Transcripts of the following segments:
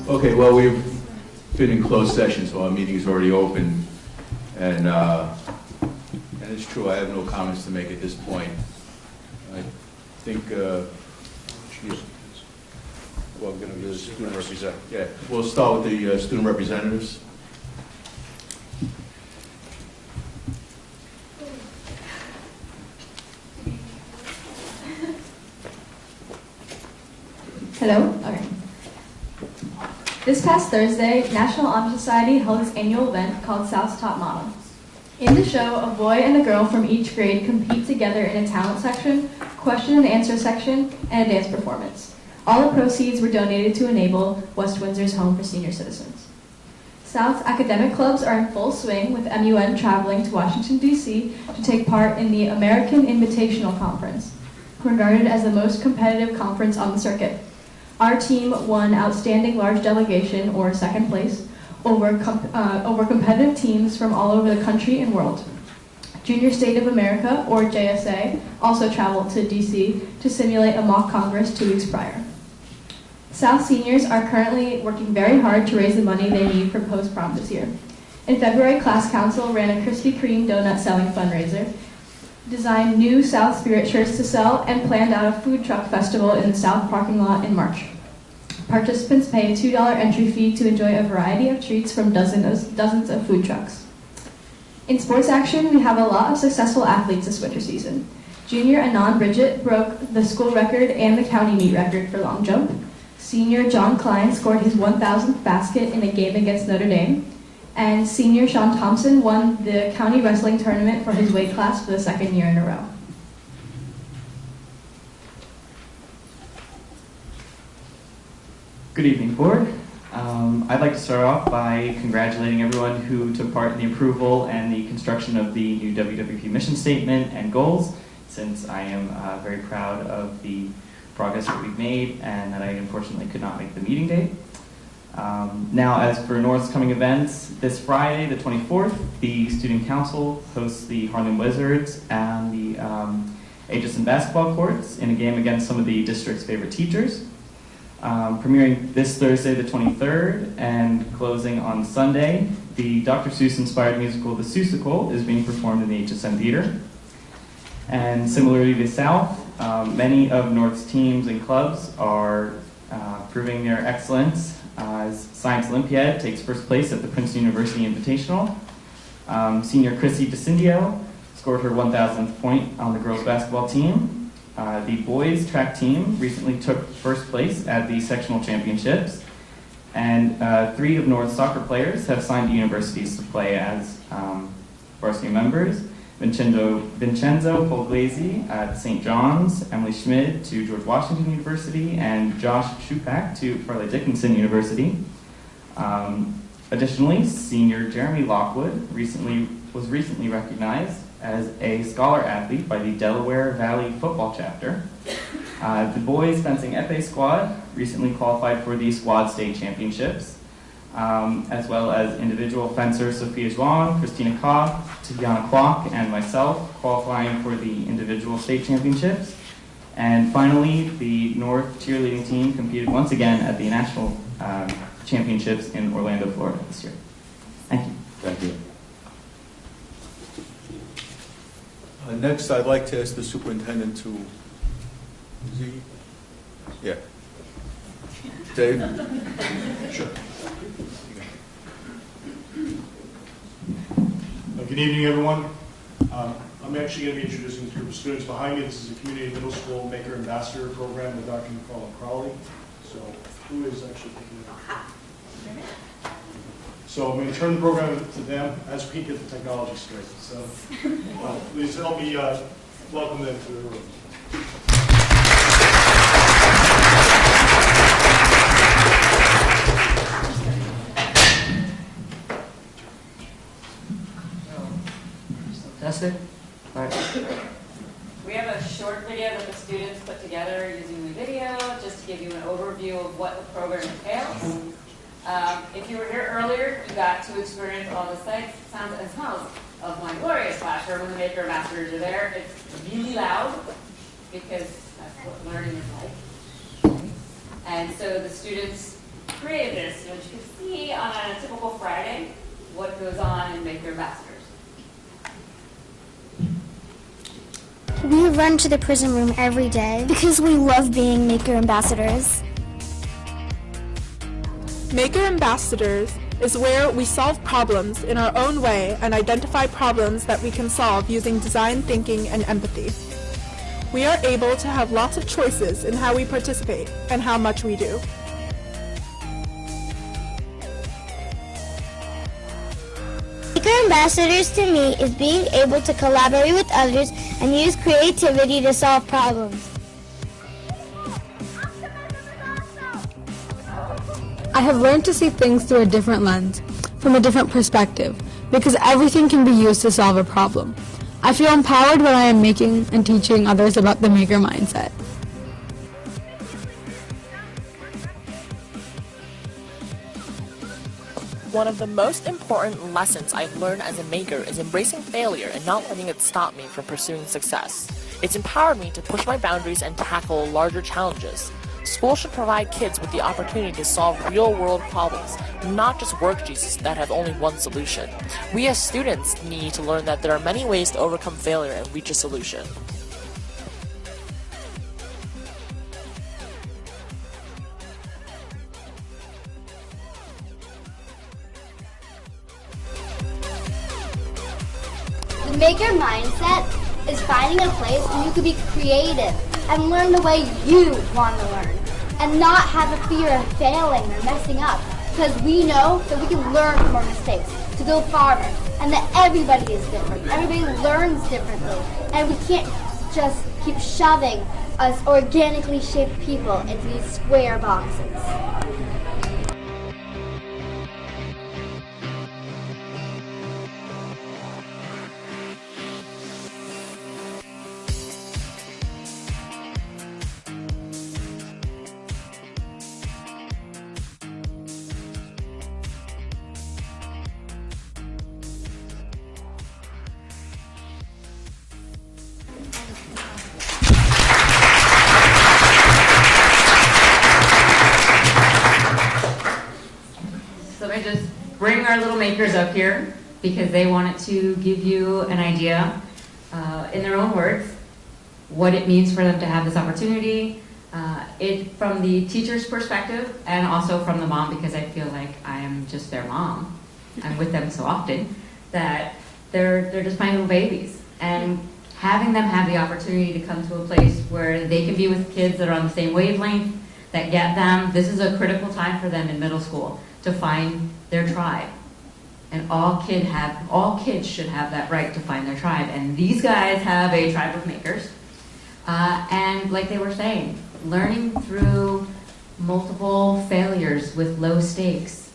Okay, well, we've been in closed session, so our meeting is already open. And it's true, I have no comments to make at this point. I think, well, I'm going to be the student representative. Yeah, we'll start with the student representatives. Hello? Okay. This past Thursday, National Honor Society held its annual event called South's Top Model. In the show, a boy and a girl from each grade compete together in a talent section, question and answer section, and a dance performance. All the proceeds were donated to enable West Windsor's Home for Senior Citizens. South's academic clubs are in full swing, with MUN traveling to Washington, D.C. to take part in the American Invitational Conference, regarded as the most competitive conference on the circuit. Our team won Outstanding Large Delegation, or second place, over competitive teams from all over the country and world. Junior State of America, or JSA, also traveled to DC to simulate a mock Congress 2 weeks prior. South seniors are currently working very hard to raise the money they need for post-prom this year. In February, Class Council ran a Krispy Kreme donut selling fundraiser, designed new South Spirit shirts to sell, and planned out a food truck festival in the South parking lot in March. Participants pay a $2 entry fee to enjoy a variety of treats from dozens of food trucks. In sports action, we have a lot of successful athletes this winter season. Junior Anand Bridget broke the school record and the county meet record for long jump. Senior John Klein scored his 1,000th basket in a game against Notre Dame. And senior Sean Thompson won the county wrestling tournament for his weight class for the second year in a row. Good evening, board. I'd like to start off by congratulating everyone who took part in the approval and the construction of the new WWP mission statement and goals, since I am very proud of the progress that we've made and that I unfortunately could not make the meeting date. Now, as for North's coming events, this Friday, the 24th, the Student Council hosts the Harlem Wizards and the Aitchison basketball courts in a game against some of the district's favorite teachers. Premiering this Thursday, the 23rd, and closing on Sunday, the Dr. Seuss-inspired musical The Seussical is being performed in the HSN Theater. And similarly to South, many of North's teams and clubs are proving their excellence as Science Olympiad takes first place at the Princeton University Invitational. Senior Chrissy DeCindio scored her 1,000th point on the girls basketball team. The boys track team recently took first place at the sectional championships. And 3 of North's soccer players have signed to universities to play as varsity members. Vincenzo Polglesi at St. John's, Emily Schmid to George Washington University, and Josh Shupak to Farley Dickinson University. Additionally, senior Jeremy Lockwood was recently recognized as a scholar athlete by the Delaware Valley Football Chapter. The boys fencing FA squad recently qualified for the squad state championships, as well as individual fencers Sophia Zhuang, Christina Koch, Tiana Kwok, and myself qualifying for the individual state championships. And finally, the North cheerleading team competed once again at the national championships in Orlando, Florida this year. Thank you. Thank you. Next, I'd like to ask the superintendent to... Is he? Yeah. Dave? Sure. Good evening, everyone. I'm actually going to be introducing a group of students behind me. This is a community middle school Maker Ambassador program with Dr. Nicole Crowley. So who is actually picking it up? So I'm going to turn the program to them as we get the technology straight. So please help me welcome them to the room. Testing? All right. We have a short video that the students put together using the video just to give you an overview of what the program entails. If you were here earlier, you got to experience all the sights, sounds, and smells of my glorious classroom when the Maker Ambassadors are there. It's really loud. because that's what learning is like. And so the students created this. You know, you can see on a typical Friday what goes on in Maker Ambassadors. We run to the prison room every day because we love being Maker Ambassadors. Maker Ambassadors is where we solve problems in our own way and identify problems that we can solve using design thinking and empathy. We are able to have lots of choices in how we participate and how much we do. Maker Ambassadors to me is being able to collaborate with others and use creativity to solve problems. I have learned to see things through a different lens, from a different perspective, because everything can be used to solve a problem. I feel empowered when I am making and teaching others about the maker mindset. One of the most important lessons I've learned as a maker is embracing failure and not letting it stop me from pursuing success. It's empowered me to push my boundaries and tackle larger challenges. School should provide kids with the opportunity to solve real-world problems, not just worksheets that have only one solution. We as students need to learn that there are many ways to overcome failure and reach a solution. The maker mindset is finding a place where you can be creative and learn the way you want to learn and not have a fear of failing or messing up, because we know that we can learn from our mistakes to go farther and that everybody is different. Everybody learns differently, and we can't just keep shoving us organically shaped people into these square boxes. So I just bring our little makers up here because they wanted to give you an idea in their own words what it means for them to have this opportunity. It from the teacher's perspective and also from the mom, because I feel like I am just their mom. I'm with them so often that they're just my little babies, and having them have the opportunity to come to a place where they can be with kids that are on the same wavelength, that get them. This is a critical time for them in middle school to find their tribe. And all kids should have that right to find their tribe. And these guys have a tribe of makers. And like they were saying, learning through multiple failures with low stakes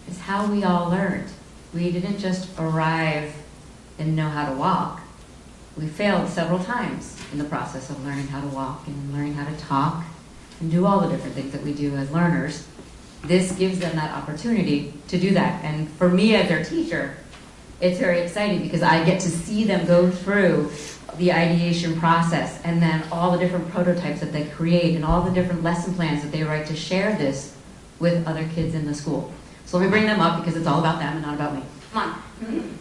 is how we all learned. We didn't just arrive and know how to walk. We failed several times in the process of learning how to walk and learning how to talk and do all the different things that we do as learners. This gives them that opportunity to do that. And for me as their teacher, it's very exciting because I get to see them go through the ideation process and then all the different prototypes that they create and all the different lesson plans that they write to share this with other kids in the school. So let me bring them up because it's all about them and not about me. Come on.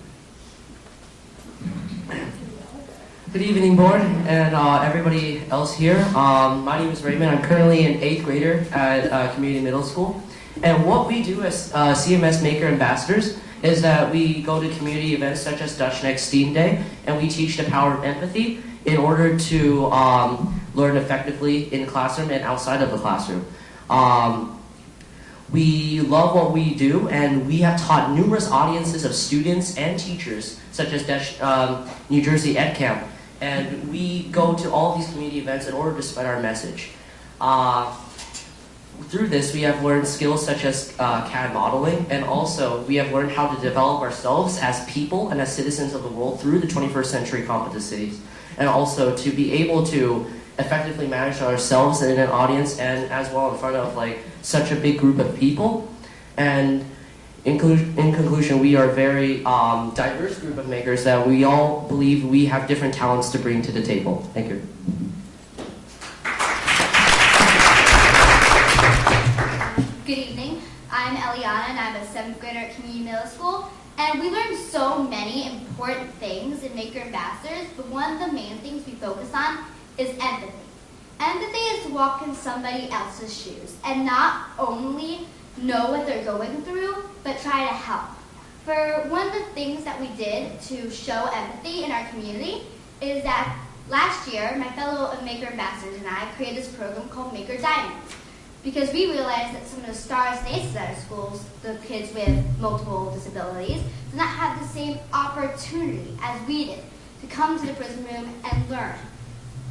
Good evening, board, and everybody else here. My name is Raymond. I'm currently an 8th grader at Community Middle School. And what we do as CMS Maker Ambassadors is that we go to community events such as Dutch Next STEAM Day, and we teach the power of empathy in order to learn effectively in the classroom and outside of the classroom. We love what we do, and we have taught numerous audiences of students and teachers, such as New Jersey Ed Camp. And we go to all of these community events in order to spread our message. Through this, we have learned skills such as CAD modeling, and also we have learned how to develop ourselves as people and as citizens of the world through the 21st century competencies, and also to be able to effectively manage ourselves in an audience and as well in front of like such a big group of people. And in conclusion, we are a very diverse group of makers that we all believe we have different talents to bring to the table. Thank you. middle school, and we learned so many important things in Maker Ambassadors, but one of the main things we focus on is empathy. Empathy is to walk in somebody else's shoes and not only know what they're going through, but try to help. For one of the things that we did to show empathy in our community is that last year, my fellow Maker Ambassadors and I created this program called Maker Diamonds, because we realized that some of the stars and aces at our schools, the kids with multiple disabilities, did not have the same opportunity as we did to come to the prison room and learn.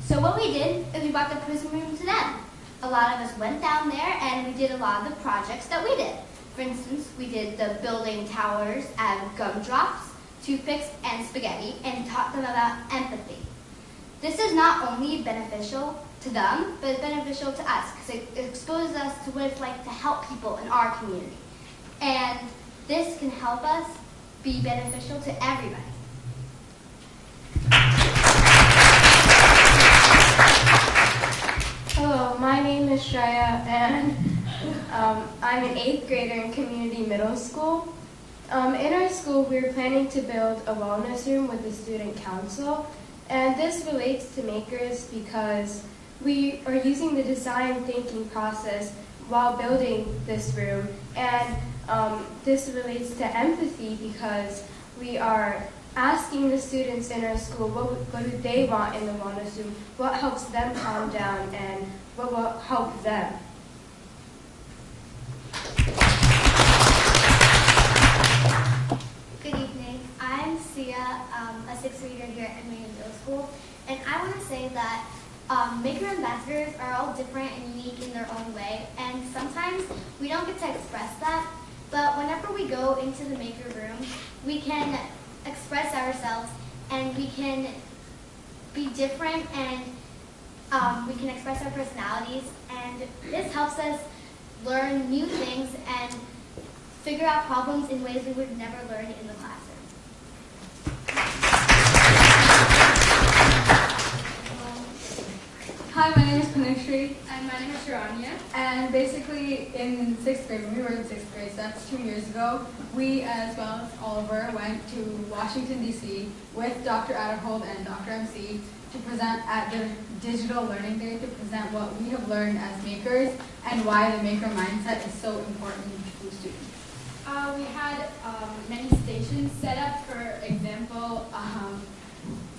So what we did is we brought the prison room to them. A lot of us went down there and we did a lot of the projects that we did. For instance, we did the building towers out of gumdrops, toothpicks, and spaghetti, and taught them about empathy. This is not only beneficial to them, but it's beneficial to us because it exposes us to what it's like to help people in our community. And this can help us be beneficial to everybody. Hello, my name is Shreya, and I'm an 8th grader in community middle school. In our school, we're planning to build a wellness room with the student council, and this relates to makers because we are using the design thinking process while building this room, and this relates to empathy because we are asking the students in our school what do they want in the wellness room, what helps them calm down, and what will help them. Good evening. I'm Sia, a 6th grader here at Main Middle School, and I want to say that Maker Ambassadors are all different and unique in their own way, and sometimes we don't get to express that, but whenever we go into the Maker room, we can express ourselves and we can be different and we can express our personalities, and this helps us learn new things and figure out problems in ways we would never learn in the classroom. Hi, my name is Panushree. And my name is Sharanya. And basically in 6th grade, when we were in 6th grade, so that's 2 years ago, we, as well as Oliver, went to Washington, D.C. with Dr. Adderhold and Dr. MC to present at the Digital Learning Day, to present what we have learned as makers and why the maker mindset is so important to students. We had many stations set up, for example,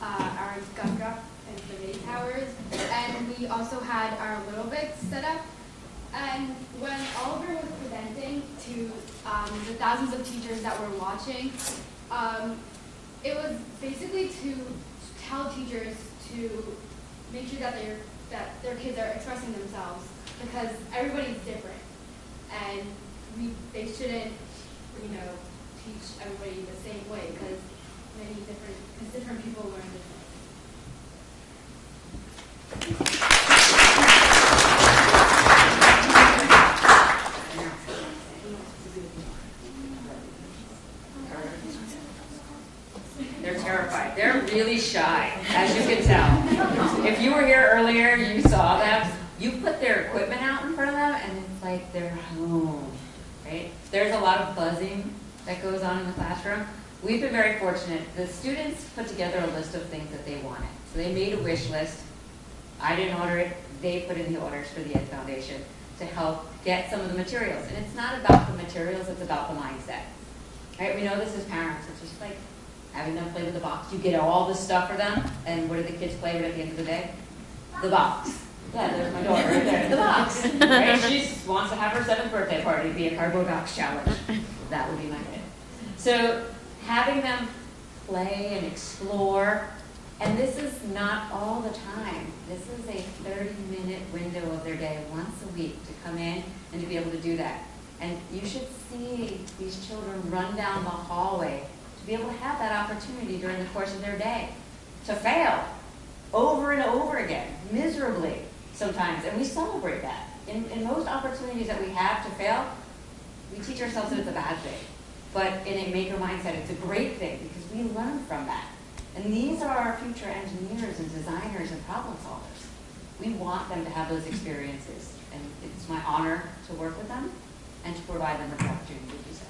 our gumdrop and spaghetti towers, and we also had our Little Bigs set up. And when Oliver was presenting to the thousands of teachers that were watching, it was basically to tell teachers to make sure that their kids are expressing themselves, because everybody's different, and they shouldn't, teach everybody the same way, because different people learn differently. They're terrified. They're really shy, as you can tell. If you were here earlier, you saw them. You put their equipment out in front of them, and it's like they're home, right? There's a lot of buzzing that goes on in the classroom. We've been very fortunate. The students put together a list of things that they wanted. So they made a wish list. I didn't order it. They put in the orders for the Ed Foundation to help get some of the materials. And it's not about the materials, it's about the mindset. Right? We know this as parents. It's just like having them play with the box. You get all this stuff for them, and what do the kids play with at the end of the day? The box. Yeah, there's my daughter right there. The box. Right? She wants to have her 7th birthday party be a cardboard box challenge. That would be my kid. So having them play and explore, and this is not all the time. This is a 30-minute window of their day once a week to come in and to be able to do that. And you should see these children run down the hallway to be able to have that opportunity during the course of their day, to fail over and over again, miserably sometimes, and we celebrate that. In most opportunities that we have to fail, we teach ourselves that it's a bad thing. But in a maker mindset, it's a great thing because we learn from that. And these are our future engineers and designers and problem solvers. We want them to have those experiences, and it's my honor to work with them and to provide them with the opportunity to do so.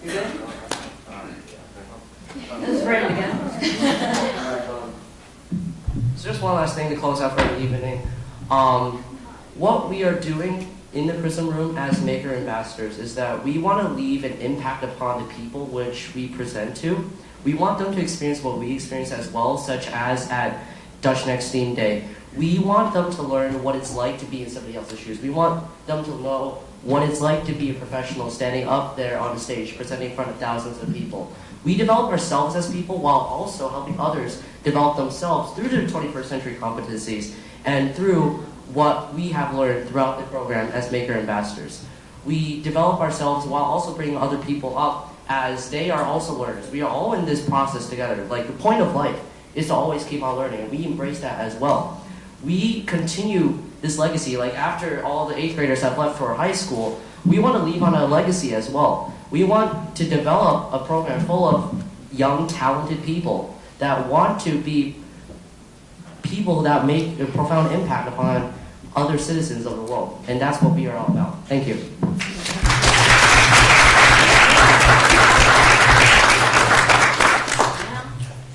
You good? This is ready again. So just one last thing to close out for the evening. What we are doing in the Prism Room as Maker Ambassadors is that we want to leave an impact upon the people which we present to. We want them to experience what we experience as well, such as at Dutch Next Theme Day. We want them to learn what it's like to be in somebody else's shoes. We want them to know what it's like to be a professional standing up there on the stage, presenting in front of thousands of people. We develop ourselves as people while also helping others develop themselves through the 21st century competencies and through what we have learned throughout the program as Maker Ambassadors. We develop ourselves while also bringing other people up as they are also learners. We are all in this process together. Like, the point of life is to always keep on learning, and we embrace that as well. We continue this legacy. Like, after all the 8th graders have left for high school, we want to leave on a legacy as well. We want to develop a program full of young, talented people that want to be people that make a profound impact upon other citizens of the world. And that's what we are all about. Thank you.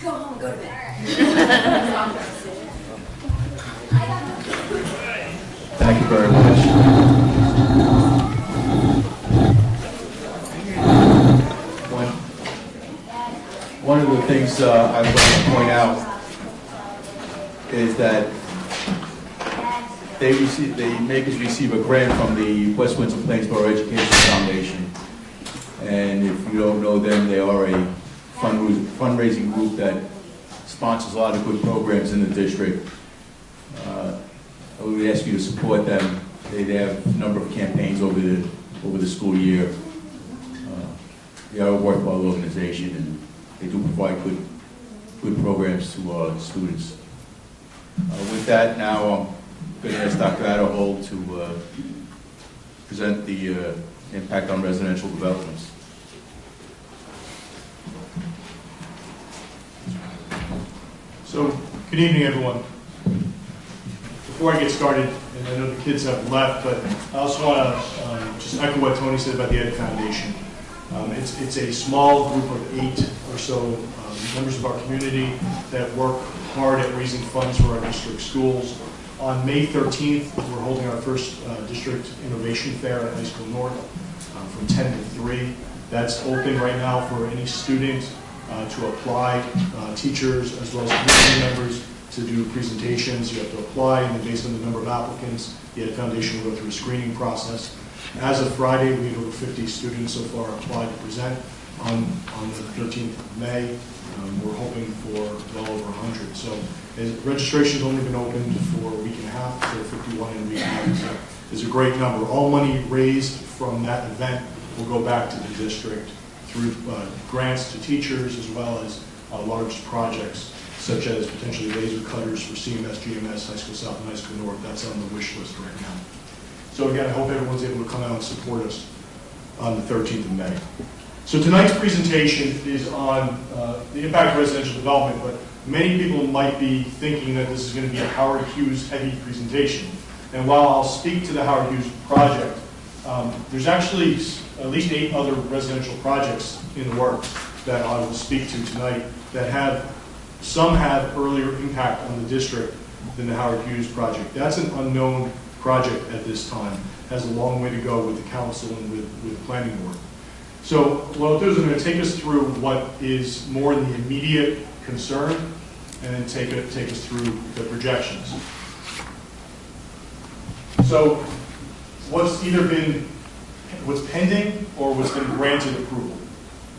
Go home, go to bed. Thank you very much. One of the things I'd like to point out is that the makers receive a grant from the West Windsor-Plainsboro Education Foundation. And if you don't know them, they are a fundraising group that sponsors a lot of good programs in the district. I would ask you to support them. They have a number of campaigns over the school year. They are a worthwhile organization, and they do provide good programs to students. With that, now I'm going to ask Dr. Adderhold to present the impact on residential developments. So, good evening, everyone. Before I get started, and I know the kids have left, but I also want to just echo what Tony said about the Ed Foundation. It's a small group of 8 or so members of our community that work hard at raising funds for our district schools. On May 13th, we're holding our first district innovation fair at High School North from 10 to 3. That's open right now for any student to apply, teachers as well as community members to do presentations. You have to apply, and then based on the number of applicants, the Ed Foundation will go through a screening process. As of Friday, we have over 50 students so far applied to present on the 13th of May. We're hoping for well over 100. So registration's only been opened for a week and a half, so 51 in a week and a half is a great number. All money raised from that event will go back to the district through grants to teachers as well as large projects such as potentially laser cutters for CMS, GMS, High School South and High School North. That's on the wish list right now. So again, I hope everyone's able to come out and support us on the 13th of May. So tonight's presentation is on the impact of residential development, but many people might be thinking that this is going to be a Howard Hughes heavy presentation. And while I'll speak to the Howard Hughes project, there's actually at least 8 other residential projects in the works that I will speak to tonight that some have earlier impact on the district than the Howard Hughes project. That's an unknown project at this time. Has a long way to go with the council and with the planning board. So what I'll do is I'm going to take us through what is more in the immediate concern and then take us through the projections. So what's pending or what's been granted approval.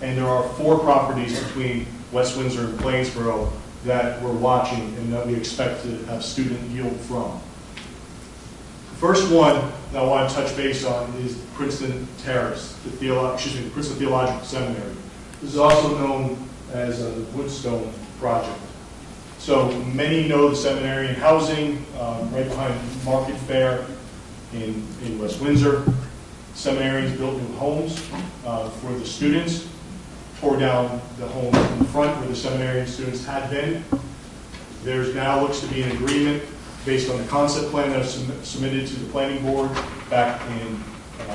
And there are 4 properties between West Windsor and Plainsboro that we're watching and that we expect to have student yield from. The first one that I want to touch base on is Princeton Terrace, the Princeton Theological Seminary. This is also known as the Woodstone Project. So many know the seminary and housing right behind Market Fair in West Windsor. Seminaries built new homes for the students, tore down the home in the front where the seminarian students had been. There's now looks to be an agreement based on the concept plan that was submitted to the planning board back in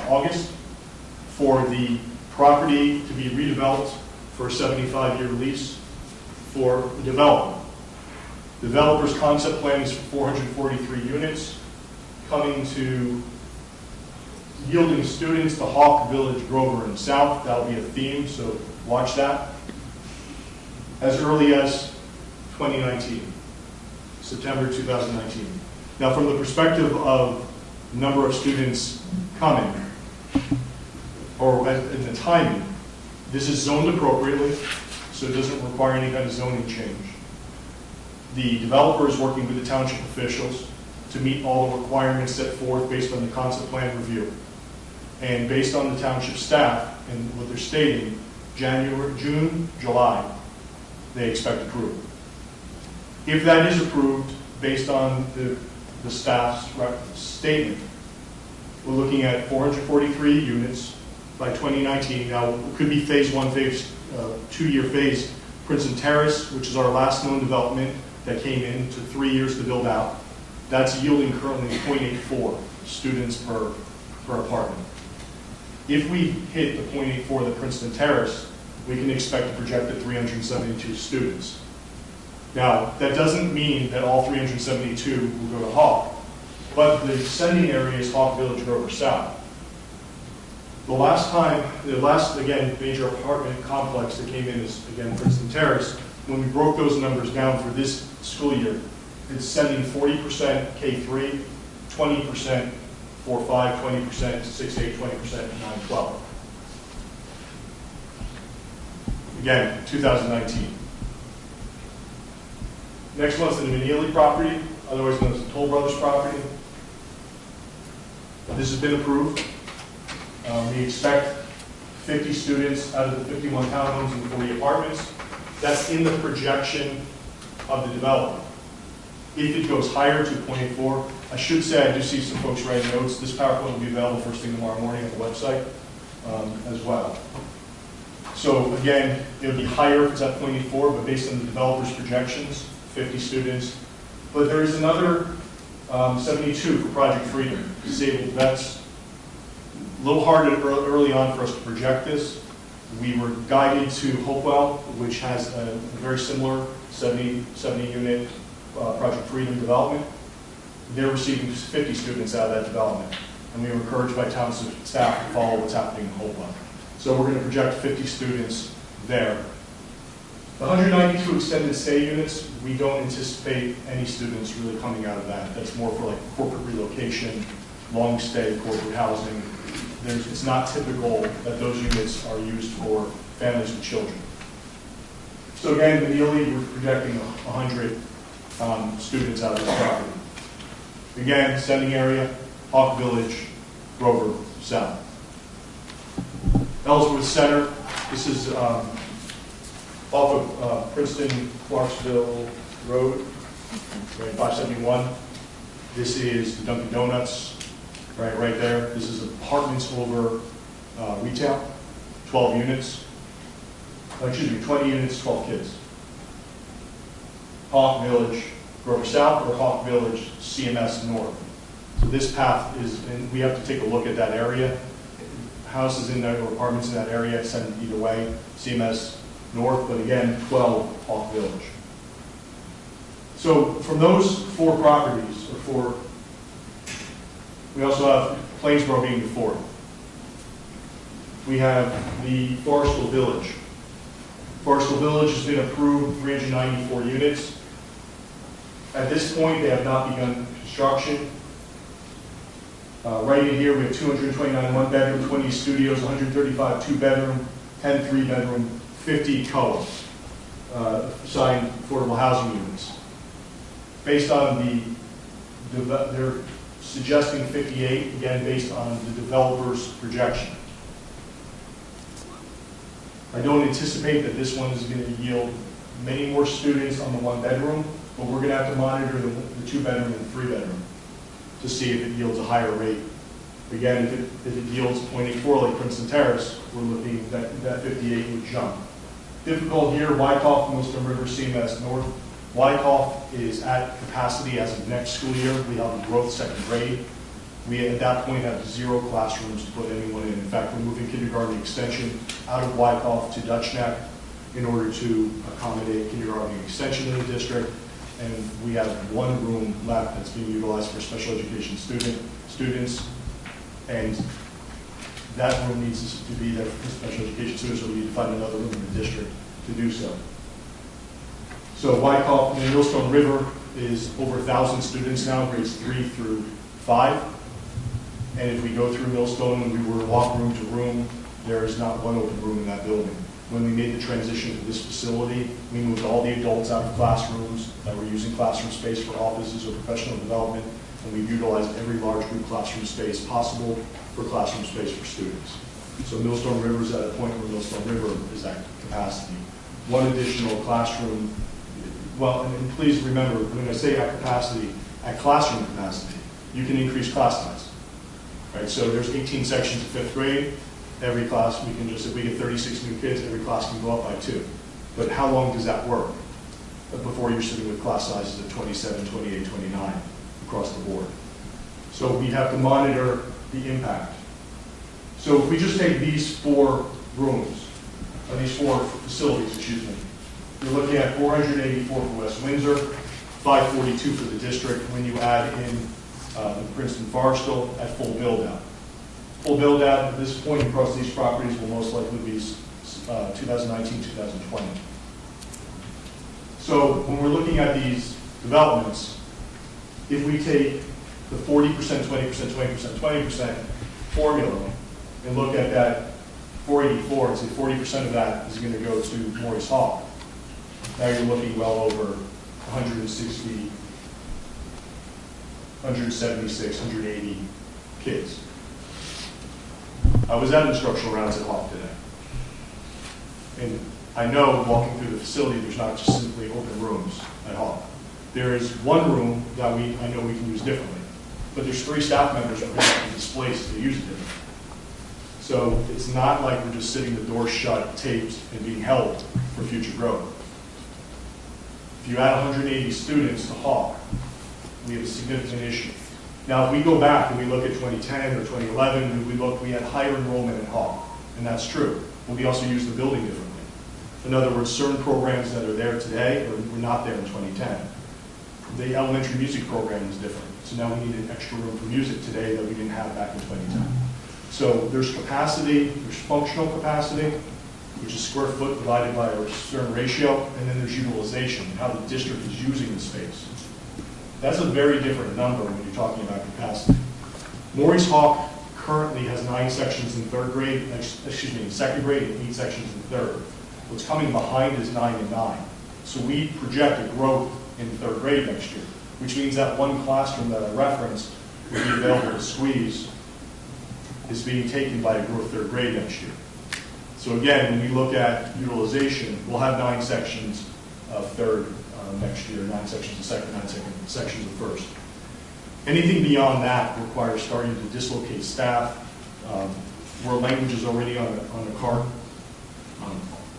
August for the property to be redeveloped for a 75-year lease for the developer. Developer's concept plan is for 443 units, coming to yielding students to Hawk, Village, Grover, and South. That'll be a theme, so watch that. As early as 2019, September 2019. Now, from the perspective of number of students coming, or in the timing, this is zoned appropriately, so it doesn't require any kind of zoning change. The developer is working with the township officials to meet all the requirements set forth based on the concept plan review. And based on the township staff and what they're stating, June, July, they expect approval. If that is approved, based on the staff's statement, we're looking at 443 units by 2019. Now, it could be phase one, phase 2-year phase. Princeton Terrace, which is our last known development that came in, took 3 years to build out. That's yielding currently 0.84 students per apartment. If we hit the 0.84 that Princeton Terrace, we can expect a projected 372 students. Now, that doesn't mean that all 372 will go to Hawk, but the sending area is Hawk Village, Grover South. The last, again, major apartment complex that came in is, again, Princeton Terrace. When we broke those numbers down for this school year, it's sending 40% K3, 20% 4-5, 20% 6-8, 20% 9-12. Again, 2019. Next one's the McNeely property, otherwise known as the Toll Brothers property. This has been approved. We expect 50 students out of the 51 townhomes and 40 apartments. That's in the projection of the developer. If it goes higher to 0.84, I should say I do see some folks writing notes. This PowerPoint will be available first thing tomorrow morning on the website as well. So again, it'll be higher if it's at 0.84, but based on the developer's projections, 50 students. But there is another 72 for Project Freedom, disabled vets. A little harder early on for us to project this. We were guided to Hopewell, which has a very similar 70 unit Project Freedom development. They're receiving 50 students out of that development. And we were encouraged by town staff to follow what's happening in Hopewell. So we're going to project 50 students there. The 192 extended stay units, we don't anticipate any students really coming out of that. That's more for like corporate relocation, long stay, corporate housing. It's not typical that those units are used for families with children. So again, McNeely, we're projecting 100 students out of this property. Again, sending area, Hawk Village, Grover, South. Ellsworth Center, this is off of Princeton, Clarksville Road, right, 571. This is the Dunkin' Donuts, right there. This is apartments over retail, 12 units. Excuse me, 20 units, 12 kids. Hawk Village, Grover South, or Hawk Village, CMS North. So this path is, and we have to take a look at that area. Houses in there or apartments in that area, send either way, CMS North, but again, 12 Hawk Village. So from those 4 properties, we also have Plainsboro being the 4th. We have the Forestville Village. Forestville Village has been approved 394 units. At this point, they have not begun construction. Right in here, we have 229 one-bedroom, 20 studios, 135 two-bedroom, 10 three-bedroom, 50 co-op signed affordable housing units. Based on they're suggesting 58, again, based on the developer's projection. I don't anticipate that this one is going to yield many more students on the one-bedroom, but we're going to have to monitor the two-bedroom and three-bedroom to see if it yields a higher rate. Again, if it yields 0.84 like Princeton Terrace, we're looking that 58 would jump. Difficult here, Wyckoff, Millstone River, CMS North. Wyckoff is at capacity as of next school year. We have a growth second grade. We at that point have 0 classrooms to put anyone in. In fact, we're moving kindergarten extension out of Wyckoff to Dutch Neck in order to accommodate kindergarten extension in the district. And we have 1 room left that's being utilized for special education students. And that room needs to be there for special education students, so we need to find another room in the district to do so. So Wyckoff, the Millstone River is over 1,000 students now, grades 3 through 5. And if we go through Millstone and we were to walk room to room, there is not one open room in that building. When we made the transition to this facility, we moved all the adults out of classrooms that were using classroom space for offices or professional development, and we've utilized every large group classroom space possible for classroom space for students. So Millstone River is at a point where Millstone River is at capacity. 1 additional classroom, well, and please remember, when I say at capacity, at classroom capacity, you can increase class size. Right, so there's 18 sections in 5th grade. Every class, we can just, if we get 36 new kids, every class can go up by 2. But how long does that work before you're sitting with class sizes of 27, 28, 29 across the board? So we have to monitor the impact. So if we just take these 4 rooms, or these 4 facilities, excuse me, you're looking at 484 for West Windsor, 542 for the district when you add in the Princeton Forrestal at full build-out. Full build-out at this point across these properties will most likely be 2019, 2020. So when we're looking at these developments, if we take the 40%, 20%, 20%, 20% formula and look at that 484 and say 40% of that is going to go to Maurice Hall, now you're looking well over 160, 176, 180 kids. I was at instructional rounds at Hawk today. And I know walking through the facility, there's not just simply open rooms at Hawk. There is 1 room that I know we can use differently. But there's 3 staff members who are going to be displaced to use it differently. So it's not like we're just sitting the doors shut, taped, and being held for future growth. If you add 180 students to Hawk, we have a significant issue. Now, if we go back and we look at 2010 or 2011, we had higher enrollment in Hawk, and that's true. But we also use the building differently. In other words, certain programs that are there today were not there in 2010. The elementary music program is different. So now we need an extra room for music today that we didn't have back in 2010. So there's capacity, there's functional capacity, which is square foot divided by a certain ratio, and then there's utilization, how the district is using the space. That's a very different number when you're talking about capacity. Maurice Hawk currently has 9 sections in 3rd grade, in 2nd grade, and 8 sections in 3rd. What's coming behind is 9 and 9. So we project a growth in 3rd grade next year, which means that 1 classroom that I referenced would be available to squeeze is being taken by a growth 3rd grade next year. So again, when we look at utilization, we'll have 9 sections of 3rd next year, 9 sections of 2nd, 9 sections of 1st. Anything beyond that requires starting to dislocate staff. Where language is already on the cart.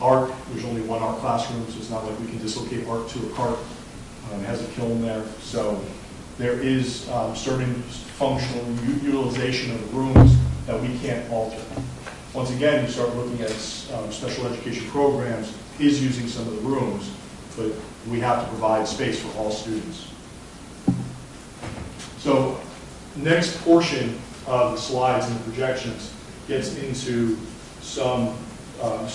Art, there's only 1 art classroom, so it's not like we can dislocate art to a cart. It has a kiln there. So there is certain functional utilization of the rooms that we can't alter. Once again, you start looking at special education programs is using some of the rooms, but we have to provide space for all students. So next portion of the slides and the projections gets into some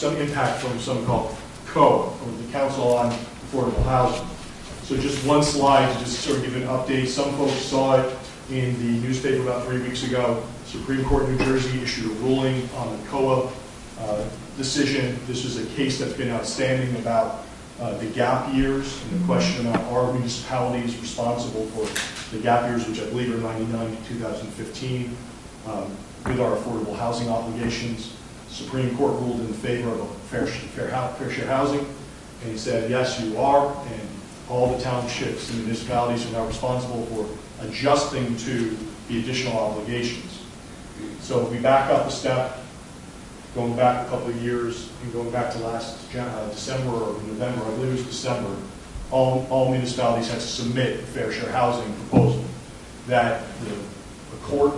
impact from something called COA, or the Council on Affordable Housing. So just one slide to just sort of give an update. Some folks saw it in the newspaper about 3 weeks ago. Supreme Court of New Jersey issued a ruling on the COA decision. This is a case that's been outstanding about the gap years and the question about are municipalities responsible for the gap years, which I believe are 99 to 2015, with our affordable housing obligations. Supreme Court ruled in favor of a fair share housing, and he said, yes, you are, and all the townships and municipalities are now responsible for adjusting to the additional obligations. So if we back up a step, going back a couple of years, and going back to last December or November, I believe it was December, all municipalities had to submit a fair share housing proposal that the the court,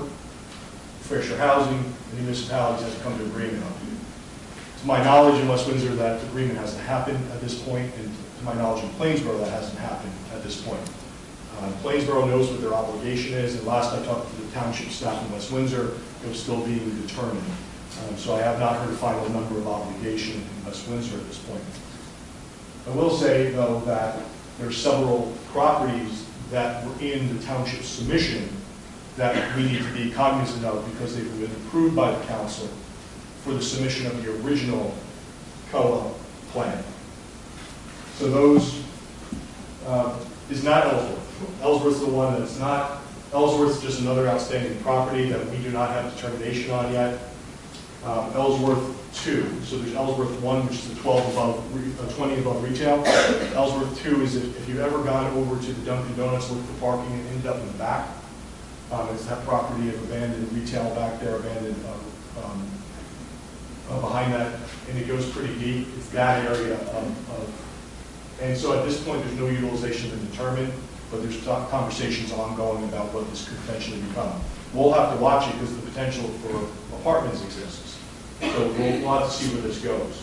fair share housing, the municipalities have to come to agreement on it. To my knowledge in West Windsor, that agreement hasn't happened at this point, and to my knowledge in Plainsboro, that hasn't happened at this point. Plainsboro knows what their obligation is, and last I talked to the township staff in West Windsor, it was still being determined. So I have not heard a final number of obligation in West Windsor at this point. I will say, though, that there are several properties that were in the township submission that we need to be cognizant of because they've been approved by the council for the submission of the original COA plan. So those is not Ellsworth. Ellsworth's the one that's not. Ellsworth's just another outstanding property that we do not have determination on yet. Ellsworth 2, so there's Ellsworth 1, which is the 20 above retail. Ellsworth 2 is if you've ever gone over to the Dunkin' Donuts, look for parking and end up in the back. It's that property of abandoned retail back there, abandoned behind that, and it goes pretty deep. It's that area and so at this point, there's no utilization been determined, but there's conversations ongoing about what this could potentially become. We'll have to watch it because the potential for apartments exists. So we'll have to see where this goes.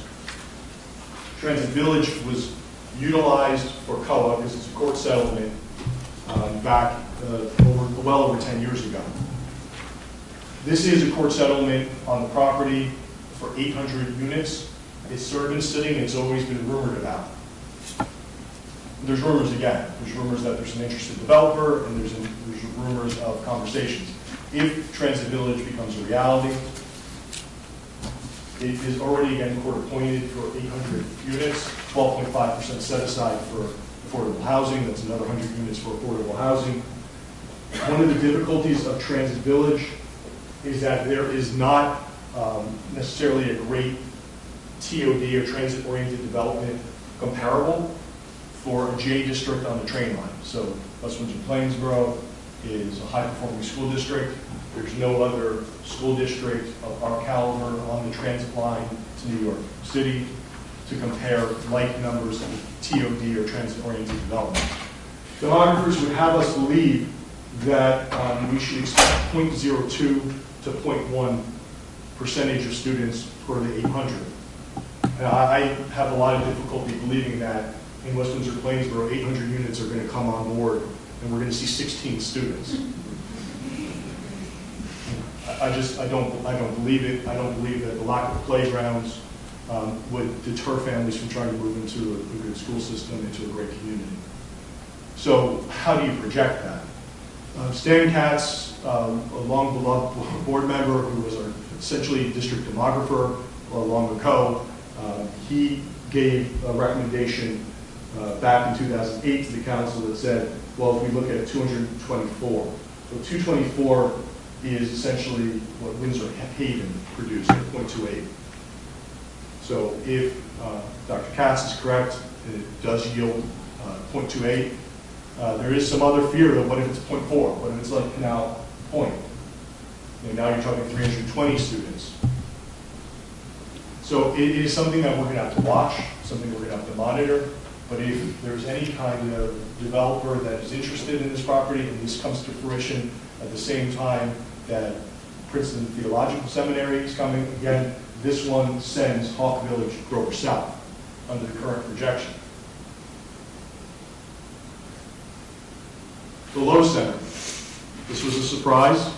Transit Village was utilized for COA because it's a court settlement back well over 10 years ago. This is a court settlement on the property for 800 units. It's sort of been sitting, it's always been rumored about. There's rumors again. There's rumors that there's an interested developer, and there's rumors of conversations. If Transit Village becomes a reality, it is already, again, court appointed for 800 units, 12.5% set aside for affordable housing. That's another 100 units for affordable housing. One of the difficulties of Transit Village is that there is not necessarily a great TOD or transit-oriented development comparable for a J district on the train line. So West Windsor-Plainsboro is a high-performing school district. There's no other school district of our caliber on the transit line to New York City to compare like numbers of TOD or transit-oriented development. Demographers would have us believe that we should expect 0.02 to 0.1 percentage of students per the 800. And I have a lot of difficulty believing that in West Windsor-Plainsboro, 800 units are going to come on board, and we're going to see 16 students. I don't believe it. I don't believe that the lack of playgrounds would deter families from trying to move into a good school system, into a great community. So how do you project that? Stan Katz, a long-beloved board member who was our essentially district demographer long ago, he gave a recommendation back in 2008 to the council that said, well, if we look at 224, so 224 is essentially what Windsor Haven produced at 0.28. So if Dr. Katz is correct, it does yield 0.28. There is some other fear that what if it's 0.4? What if it's like now point? Now you're talking 320 students. So it is something that we're going to have to watch, something we're going to have to monitor. But if there's any kind of developer that is interested in this property and this comes to fruition at the same time that Princeton Theological Seminary is coming, again, this one sends Hawk Village Grover South under the current projection. The Low Center. This was a surprise.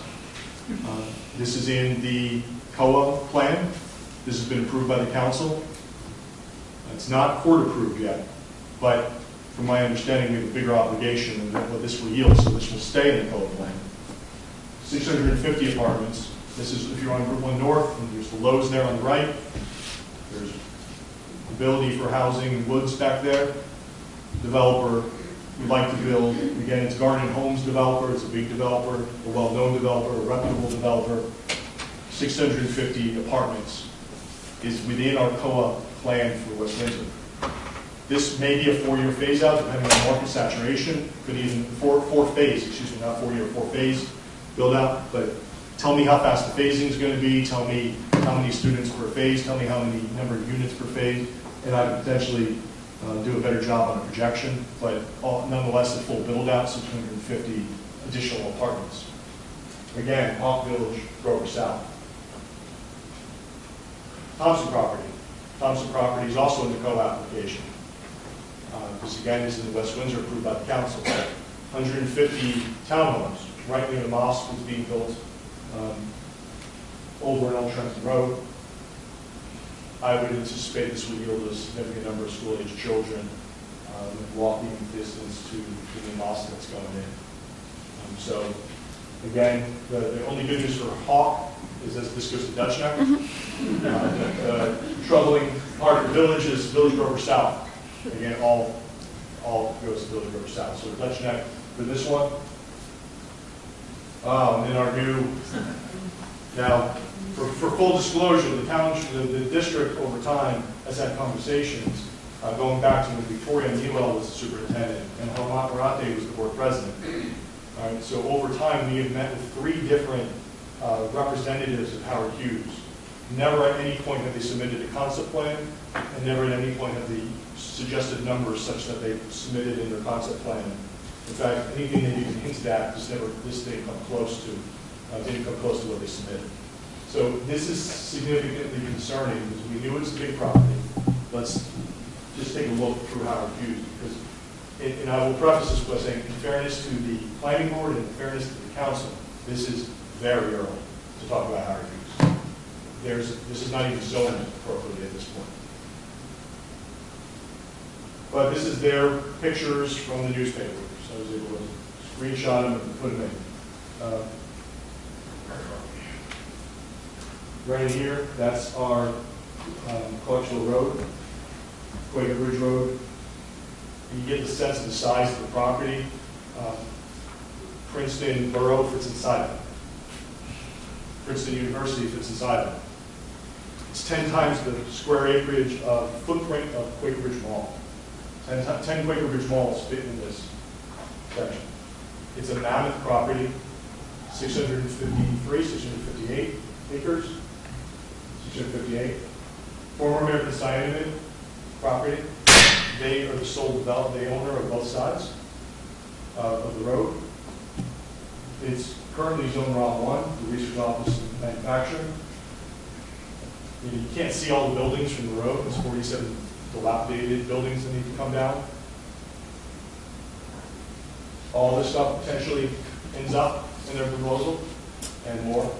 This is in the COA plan. This has been approved by the council. It's not court approved yet, but from my understanding, we have a bigger obligation than what this will yield, so this will stay in the COA plan. 650 apartments. This is if you're on Route 1 North, and there's the Lowe's there on the right. There's ability for housing and woods back there. Developer would like to build, again, it's Garden Homes developer, it's a big developer, a well-known developer, a reputable developer. 650 apartments is within our COA plan for West Windsor. This may be a 4-year phase out, depending on market saturation. Could even four-phase, excuse me, not 4-year, 4-phase build out. But tell me how fast the phasing is going to be. Tell me how many students per phase. Tell me how many number of units per phase, and I could potentially do a better job on a projection. But nonetheless, a full build out, 650 additional apartments. Again, Hawk Village, Grover South. Thompson property. Thompson property is also in the co-application. This again is in the West Windsor, approved by the council. 150 townhomes right near the mosque is being built over on Old Trenton Road. I would anticipate this will yield a significant number of school-age children walking distance to the mosque that's going in. So again, the only good news for Hawk is that this goes to Dutch Neck. The troubling part of the village is Village Grover South. Again, all goes to Village Grover South. So Dutch Neck for this one. And then our new, now for full disclosure, the township, the district over time has had conversations going back to when Victoria Newell was the superintendent and Helmut Morate was the board president. All right, so over time we have met with 3 different representatives of Howard Hughes. Never at any point have they submitted a concept plan, and never at any point have they suggested numbers such that they submitted in their concept plan. In fact, anything they even hinted at, this didn't come close to what they submitted. So this is significantly concerning because we knew it's a big property. Let's just take a look through Howard Hughes, because, and I will preface this by saying, in fairness to the planning board and in fairness to the council, this is very early to talk about Howard Hughes. This is not even zoned appropriately at this point. But this is their pictures from the newspaper, so I was able to screenshot them and put them in. Right here, that's our Clarksville Road, Quaker Ridge Road. You get the sense of the size of the property. Princeton Borough fits inside it. Princeton University fits inside it. It's 10 times the square acreage of footprint of Quaker Ridge Mall. 10 Quaker Ridge malls fit in this section. It's a mammoth property, 658 acres, 658. Former American Cyanamid property. They are the sole owner of both sides of the road. It's currently zoned ROM1, the research office and manufacturing. You can't see all the buildings from the road. There's 47 dilapidated buildings that need to come down. All this stuff potentially ends up in their proposal and more.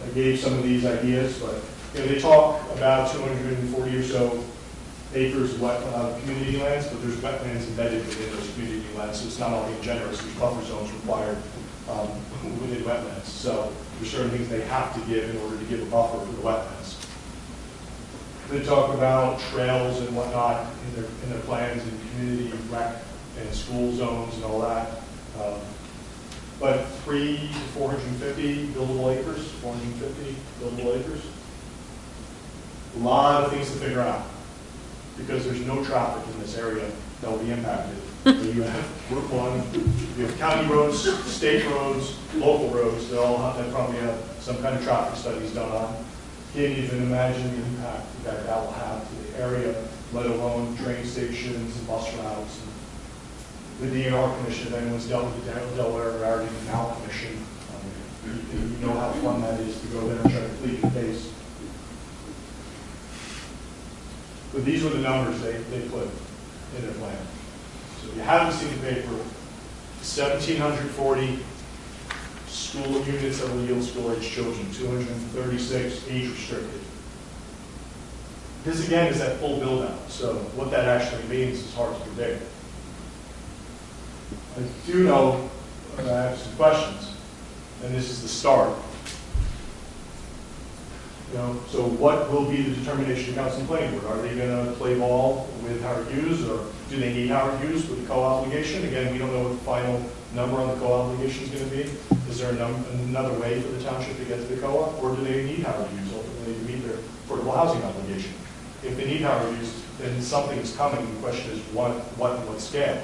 I gave some of these ideas, but they talk about 240 or so acres of community lands, but there's wetlands embedded within those community lands, so it's not all being generous. There's buffer zones required within wetlands. So there's certain things they have to give in order to give a buffer for the wetlands. They talk about trails and whatnot in their plans and community rec and school zones and all that. But 300 to 450 buildable acres, 450 buildable acres. A lot of things to figure out because there's no traffic in this area that will be impacted. You have Route 1, you have county roads, state roads, local roads that all that probably have some kind of traffic studies done on. Can't even imagine the impact that will have to the area, let alone train stations and bus routes. The DNR Commission, if anyone's dealt with the Delaware or Raritan Canal Commission, you know how fun that is to go there and try to plead your case. But these were the numbers they put in their plan. So if you haven't seen the paper, 1,740 school units that will yield school-age children, 236 age restricted. This again is that full build-out. So what that actually means is hard to predict. I do know, I have some questions, and this is the start. So what will be the determination of council and planning board? Are they going to play ball with Howard Hughes, or do they need Howard Hughes with the co-obligation? Again, we don't know what the final number on the co-obligation is going to be. Is there another way for the township to get to the co-op, or do they need Howard Hughes ultimately to meet their affordable housing obligation? If they need Howard Hughes, then something is coming. The question is what and what scale?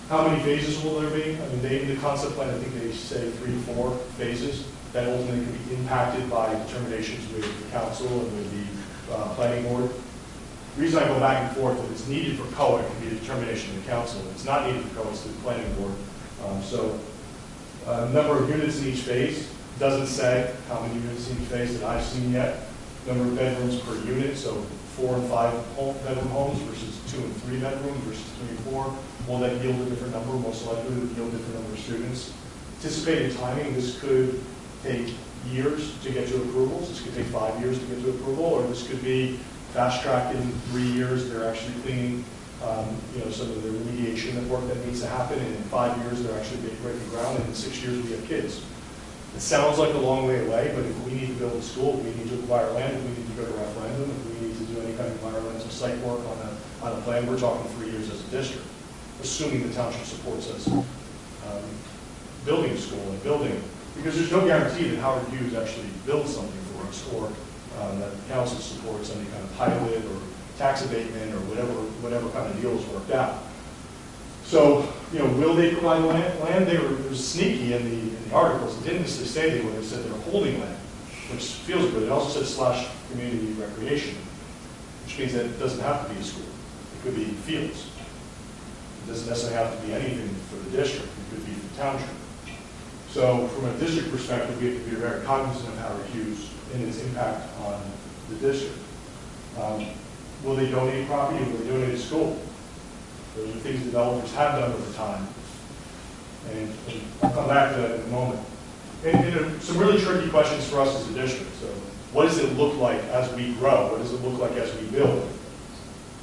How many phases will there be? I mean, in the concept plan, I think they say 3 to 4 phases that ultimately can be impacted by determinations with the council and with the planning board. The reason I go back and forth, if it's needed for COA, it can be a determination of the council. If it's not needed for COA, it's the planning board. Number of units in each phase doesn't say how many units in each phase that I've seen yet. Number of bedrooms per unit, so 4 and 5 bedroom homes versus 2 and 3 bedrooms versus 3 and 4. Will that yield a different number? Most likely it will yield a different number of students. Anticipated timing, this could take years to get to approvals. This could take 5 years to get to approval, or this could be fast-tracked in 3 years. They're actually cleaning some of the remediation work that needs to happen, and in 5 years they're actually breaking ground, and in 6 years we have kids. It sounds like a long way away, but if we need to build a school, if we need to acquire land, if we need to go to referendum, if we need to do any kind of environmental site work on a plan, we're talking 3 years as a district, assuming the township supports us building a school and building, because there's no guarantee that Howard Hughes actually builds something for us, or that the council supports any kind of pilot or tax abatement or whatever kind of deal is worked out. So, will they provide land? They were sneaky in the articles. It didn't necessarily say they were. They said they were holding land, which feels good. It also said / community recreation, which means that it doesn't have to be a school. It could be fields. It doesn't necessarily have to be anything for the district. It could be for the township. So, from a district perspective, we have to be very cognizant of Howard Hughes and its impact on the district. Will they donate property, or will they donate a school? Those are things developers have done over time. And I'll come back to that in a moment. And some really tricky questions for us as a district. So what does it look like as we grow? What does it look like as we build?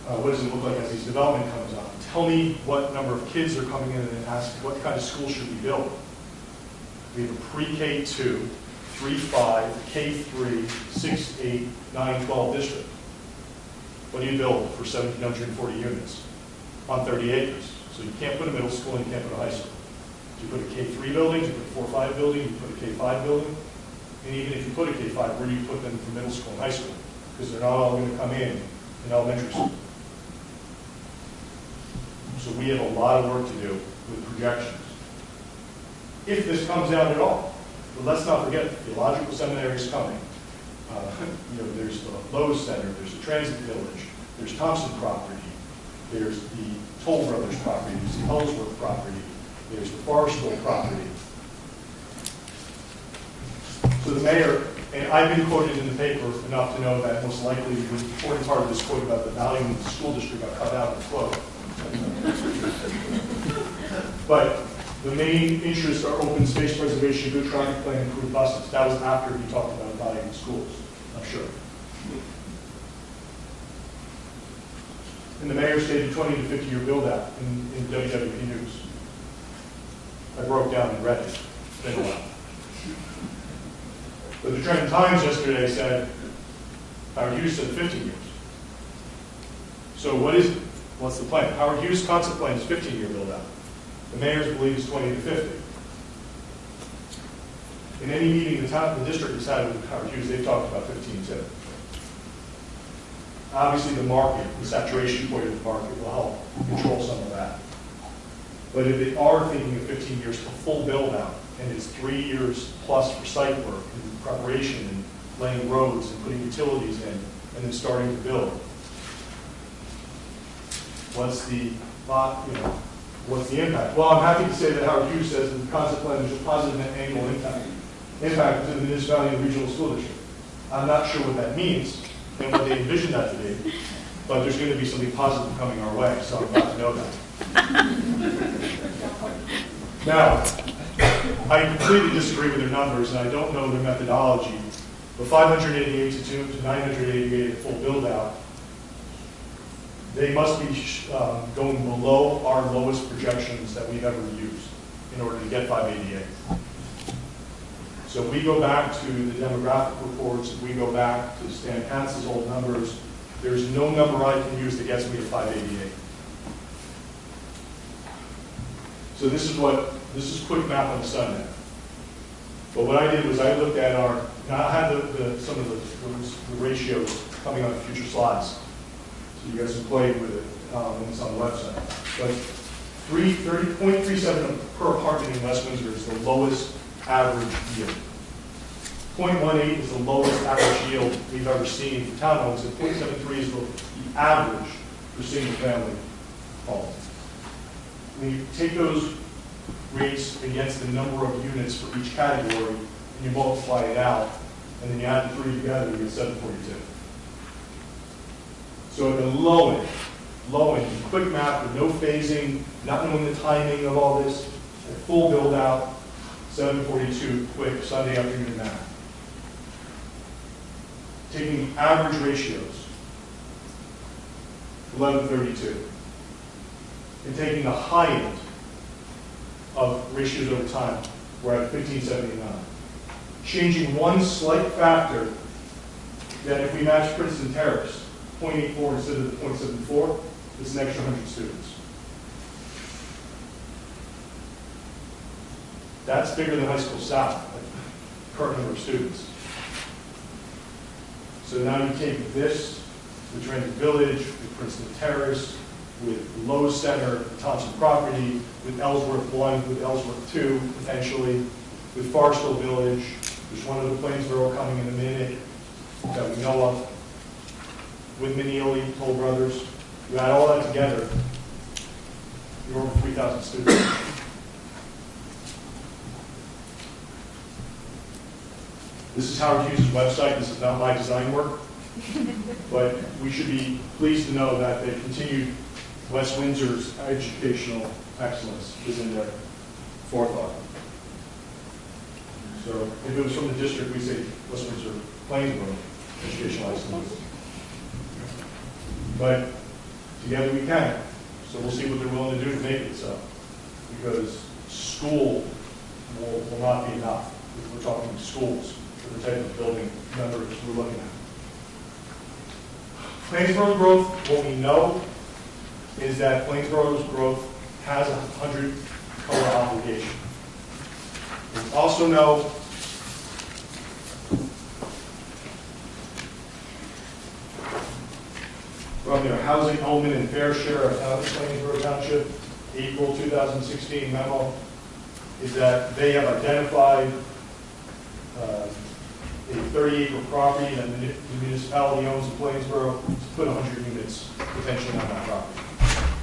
What does it look like as these development comes on? Tell me what number of kids are coming in and ask what kind of school should we build? We have a pre-K2, 3-5, K3, 6, 8, 9, 12 district. What do you build for 1,740 units on 30 acres? So you can't put a middle school and you can't put a high school. Do you put a K3 building, do you put a 4-5 building, do you put a K5 building? And even if you put a K5, where do you put them for middle school and high school? Because they're not all going to come in elementary school. So we have a lot of work to do with projections. If this comes out at all. But let's not forget, the theological seminary is coming. There's the Lowe's Center, there's the Transit Village, there's Thompson property, there's the Toll Brothers property, there's the Ellsworth property, there's the Forestville property. So the mayor, and I've been quoted in the paper enough to know that most likely the important part of this quote about the value of the school district got cut out of the quote. But the main interests are open space preservation, good traffic plan, improved buses. That was after he talked about valuing schools, I'm sure. And the mayor stated 20 to 50-year build-out in WWP News. I broke down and read it. It's been a while. But the Trenton Times yesterday said, Howard Hughes said 15 years. So what's the plan? Howard Hughes' concept plan is 15-year build-out. The mayor's believe is 20 to 50. In any meeting the district has had with Howard Hughes, they've talked about 15 too. Obviously the market, the saturation point of the market will help control some of that. But if they are thinking of 15 years for full build out, and it's 3 years plus for site work and preparation and laying roads and putting utilities in, and then starting to build, what's the impact? Well, I'm happy to say that Howard Hughes says that the concept plan is a positive annual impact to the municipality and regional school district. I'm not sure what that means and what they envision that to be, but there's going to be something positive coming our way, so I'm glad to know that. Now, I completely disagree with their numbers, and I don't know their methodology, but 588 to 988 at full build-out, they must be going below our lowest projections that we've ever used in order to get 588. So if we go back to the demographic reports, if we go back to Stan Pantz's old numbers, there's no number I can use that gets me to 588. So this is quick math on Sunday. But what I did was I looked at I had some of the ratios coming on the future slides. So you guys can play with it, and it's on the website. But 30.37 per apartment in West Windsor is the lowest average yield. .18 is the lowest average yield we've ever seen for townhomes, and .73 is the average for single-family homes. When you take those rates against the number of units for each category, and you multiply it out, and then you add the three together, you get 742. So at the low end, quick math with no phasing, not knowing the timing of all this, a full build out, 742 quick Sunday afternoon math. Taking the average ratios, 1132. And taking the high end of ratios over time, we're at 1579. Changing one slight factor, that if we match Princeton Terrace, 0.84 instead of the 0.74, it's an extra 100 students. That's bigger than High School South, current number of students. So now you take this, with Transit Village, with Princeton Terrace, with Lowe's Center, Thompson property, with Ellsworth 1, with Ellsworth 2, potentially, with Forrestville Village. There's one of the Plainsboro coming in a minute that we know of, with Mineola, Toll Brothers. You add all that together, you're over 3,000 students. This is Howard Hughes' website. This is not my design work. But we should be pleased to know that they continued West Windsor's educational excellence is in their forethought. So if it was from the district, we say West Windsor-Plainsboro educational excellence. But together we can. So we'll see what they're willing to do to make it so. Because school will not be enough. We're talking schools for the type of building numbers we're looking at. Plainsboro's growth, what we know is that Plainsboro's growth has a 100 color obligation. We also know from their housing element and fair share of Plainsboro Township, April 2016 memo, is that they have identified a 30-acre property that the municipality owns in Plainsboro to put 100 units potentially on that property.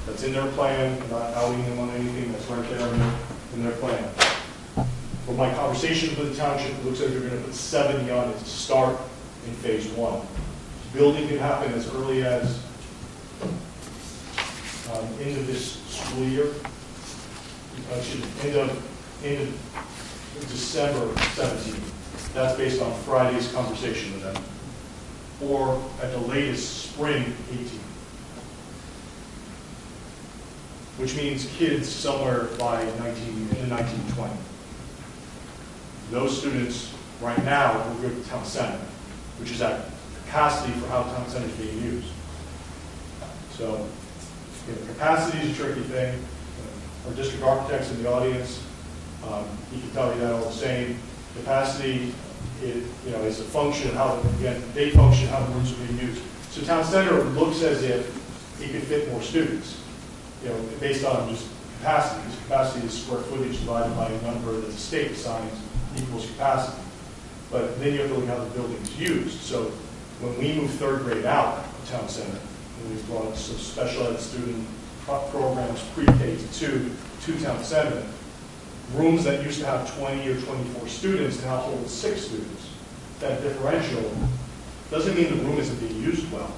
That's in their plan. I'm not outing them on anything. That's right there in their plan. From my conversations with the township, it looks like they're going to put 70 on it to start in phase 1. Building could happen as early as end of this school year. End of December 17. That's based on Friday's conversation with them. Or at the latest, spring 18. Which means kids somewhere by in the 1920. Those students right now will go to town center, which is at capacity for how town center is being used. So, capacity is a tricky thing. Our district architects in the audience, he can tell you that all the same. Capacity, is a function of how, again, they function, how the rooms are being used. So town center looks as if it could fit more students, based on just capacity. Because capacity is square footage divided by a number that the state assigns equals capacity. But then you have to look at how the building is used. So when we move third grade out of town center, and we've brought some special ed student programs pre-K to town center, rooms that used to have 20 or 24 students now hold 6 students. That differential doesn't mean the room isn't being used well.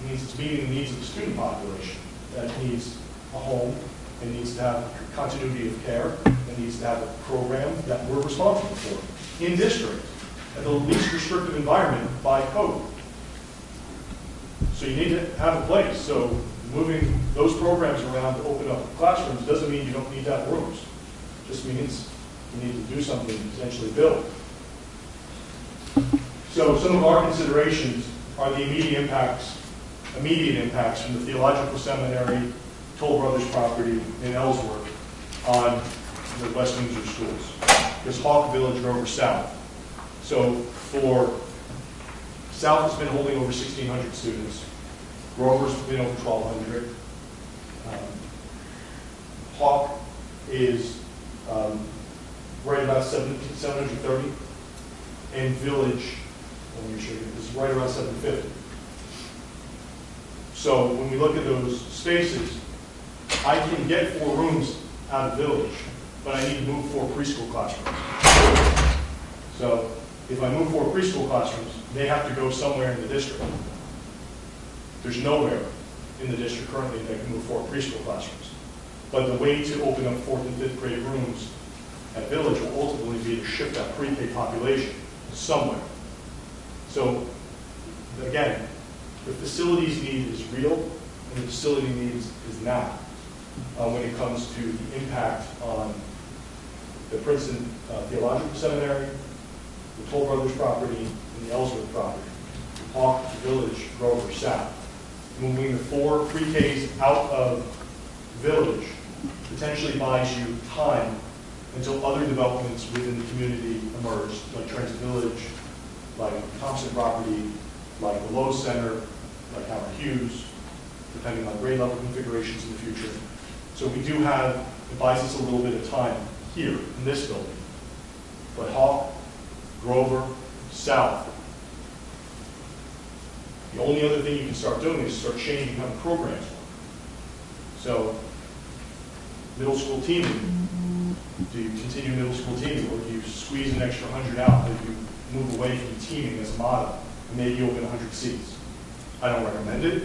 It means it's meeting the needs of the student population that needs a home, and needs to have continuity of care, and needs to have a program that we're responsible for in district, at the least restrictive environment by code. So you need to have a place. So moving those programs around to open up classrooms doesn't mean you don't need to have rooms. It just means you need to do something to potentially build. So some of our considerations are the immediate impacts from the Theological Seminary, Toll Brothers property in Ellsworth on the West Windsor schools. There's Hawk Village, Grover South. So for South has been holding over 1,600 students. Grover's been over 1,200. Hawk is right about 730. and Village, let me show you, is right around 750. So when we look at those spaces, I can get 4 rooms out of Village, but I need to move 4 preschool classrooms. So if I move 4 preschool classrooms, they have to go somewhere in the district. There's nowhere in the district currently that can move 4 preschool classrooms. But the way to open up 4th and 5th grade rooms at Village will ultimately be to shift that pre-K population somewhere. So again, the facilities need is real, and the facility needs is not when it comes to the impact on the Princeton Theological Seminary, the Toll Brothers property, and the Ellsworth property, Hawk, Village, Grover, South. Moving the 4 pre-Ks out of Village potentially buys you time until other developments within the community emerge, like Transit Village, like Thompson property, like the Lowe's Center, like Howard Hughes, depending on grade level configurations in the future. So we do have, it buys us a little bit of time here in this building. But Hawk, Grover, South, the only other thing you can start doing is start changing how the programs work. So middle school teaming, do you continue middle school teaming, or do you squeeze an extra 100 out if you move away from teaming as a model and maybe open 100 seats? I don't recommend it.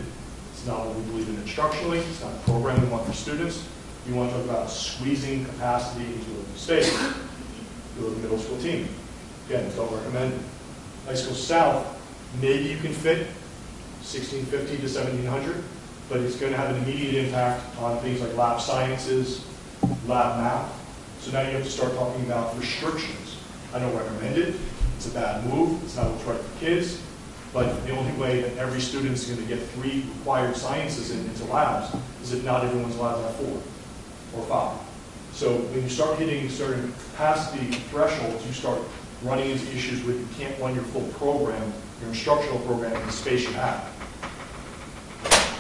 It's not what we believe in instructionally. It's not a program we want for students. You want to talk about squeezing capacity into a space. Do a middle school team. Again, don't recommend it. High school south, maybe you can fit 1650 to 1700, but it's going to have an immediate impact on things like lab sciences, lab math. So now you have to start talking about restrictions. I don't recommend it. It's a bad move. It's not what's right for kids. But the only way that every student is going to get 3 required sciences into labs is if not everyone's allowed to have 4 or 5. So when you start hitting certain capacity thresholds, you start running into issues where you can't run your full program, your instructional program in the space you have.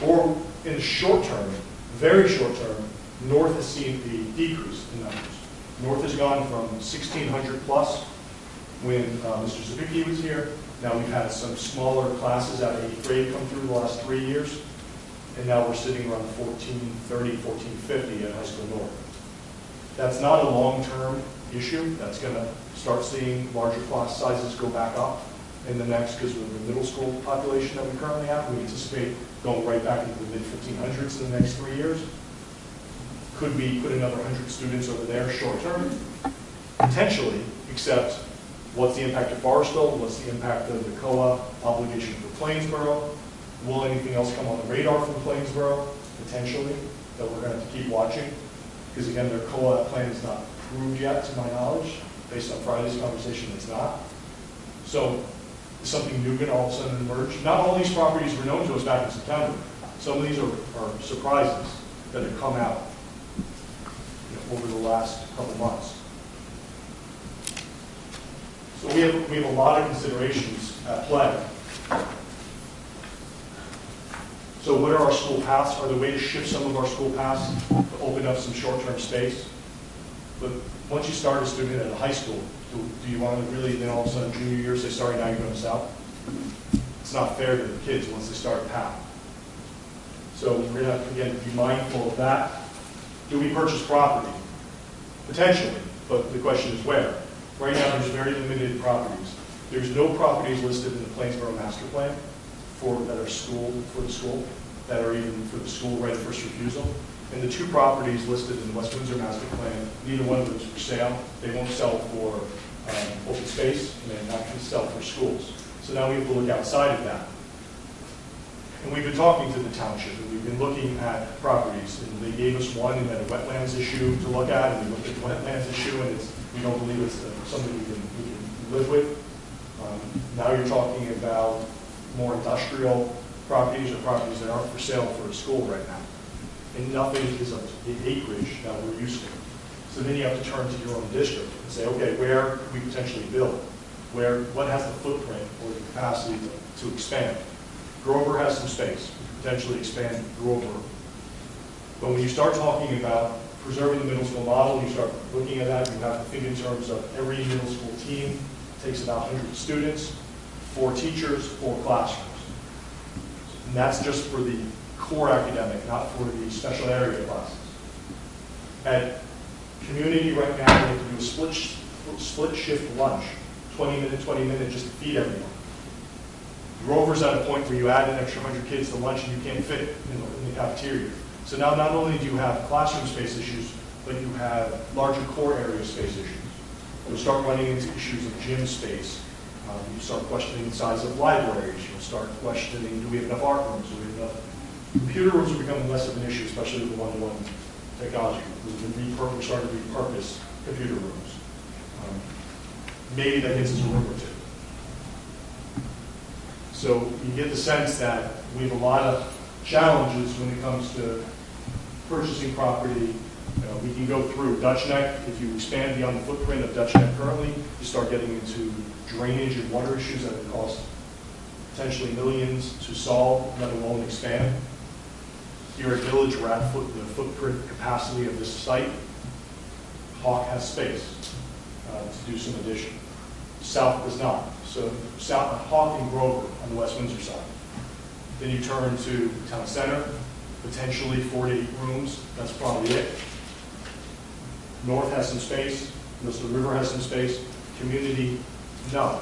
Or in the short term, very short term, North has seen a decrease in numbers. North has gone from 1,600 plus when Mr. Zabicki was here. Now we've had some smaller classes out of 8th grade come through the last 3 years. And now we're sitting around 1430, 1450 at High School North. That's not a long-term issue. That's going to start seeing larger class sizes go back up in the next, because with the middle school population that we currently have, we anticipate going right back into the mid-1500s in the next 3 years. Could we put another 100 students over there short term? Potentially, except what's the impact of Forrestville? What's the impact of the COA obligation for Plainsboro? Will anything else come on the radar from Plainsboro? Potentially, that we're going to have to keep watching. Because again, their COA plan is not approved yet, to my knowledge. Based on Friday's conversation, it's not. So, is something new going to all of a sudden emerge? Not all these properties were known to us back in September. Some of these are surprises that have come out over the last couple months. So we have a lot of considerations at play. So what are our school paths? Are there ways to shift some of our school paths to open up some short-term space? But once you start a student at a high school, do you want to really then all of a sudden junior year say, sorry, now you're going south? It's not fair to the kids once they start a path. So we're going to have to, again, be mindful of that. Do we purchase property? Potentially, but the question is where. Right now, there's very limited properties. There's no properties listed in the Plainsboro master plan that are for the school, that are even for the school right of first refusal. And the 2 properties listed in the West Windsor master plan, neither one of them is for sale. They won't sell for open space, and they're not going to sell for schools. So now we have to look outside of that. And we've been talking to the township, and we've been looking at properties, and they gave us one and had a wetlands issue to look at, and we looked at the wetlands issue, and we don't believe it's something we can live with. Now you're talking about more industrial properties or properties that aren't for sale for a school right now. And nothing is of the acreage that we're used to. So then you have to turn to your own district and say, okay, where could we potentially build? What has the footprint or the capacity to expand? Grover has some space, potentially expand Grover. But when you start talking about preserving the middle school model, you start looking at that, you have to think in terms of every middle school team takes about 100 students, 4 teachers, 4 classrooms. And that's just for the core academic, not for the special area classes. At community right now, we have to do a split shift lunch, 20 minute, just to feed everyone. Grover's at a point where you add an extra 100 kids to lunch and you can't fit it in the cafeteria. So now not only do you have classroom space issues, but you have larger core area space issues. You'll start running into issues of gym space. You start questioning the size of libraries. You'll start questioning, do we have enough art rooms? Do we have enough? Computer rooms are becoming less of an issue, especially with the one-to-one technology. We're starting to repurpose computer rooms. Maybe that gets us a room or 2. So you get the sense that we have a lot of challenges when it comes to purchasing property. We can go through Dutch Neck. If you expand beyond the footprint of Dutch Neck currently, you start getting into drainage and water issues that would cost potentially millions to solve, let alone expand. Here at Village, we're at the footprint capacity of this site. Hawk has space to do some addition. South does not. So South Hawk and Grover on the West Windsor side. Then you turn to Town Center, potentially 4 to 8 rooms. That's probably it. North has some space. The river has some space. Community, no.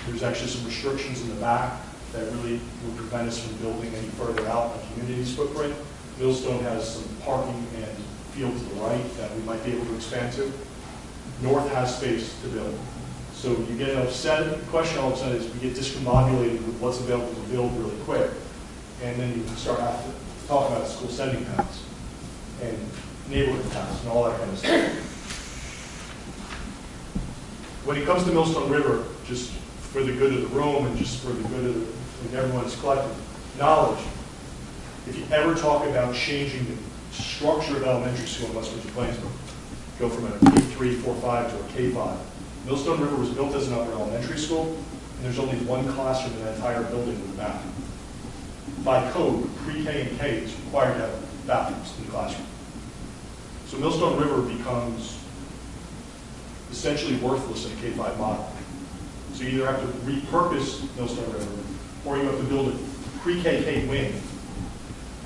There's actually some restrictions in the back that really would prevent us from building any further out on community's footprint. Millstone has some parking and field to the right that we might be able to expand to. North has space to build. So you get upset. The question all of a sudden is we get discombobulated with what's available to build really quick. And then you start having to talk about school sending paths and neighborhood paths and all that kind of stuff. When it comes to Millstone River, just for the good of the room and just for the good of everyone's collective knowledge, if you ever talk about changing the structure of elementary school in West Windsor-Plainsboro, go from a K3, 4, 5 to a K5. Millstone River was built as an upper elementary school, and there's only one classroom in that entire building with a bathroom. By code, pre-K and K is required to have bathrooms in the classroom. So Millstone River becomes essentially worthless in a K5 model. So you either have to repurpose Millstone River, or you have to build a pre-K K wing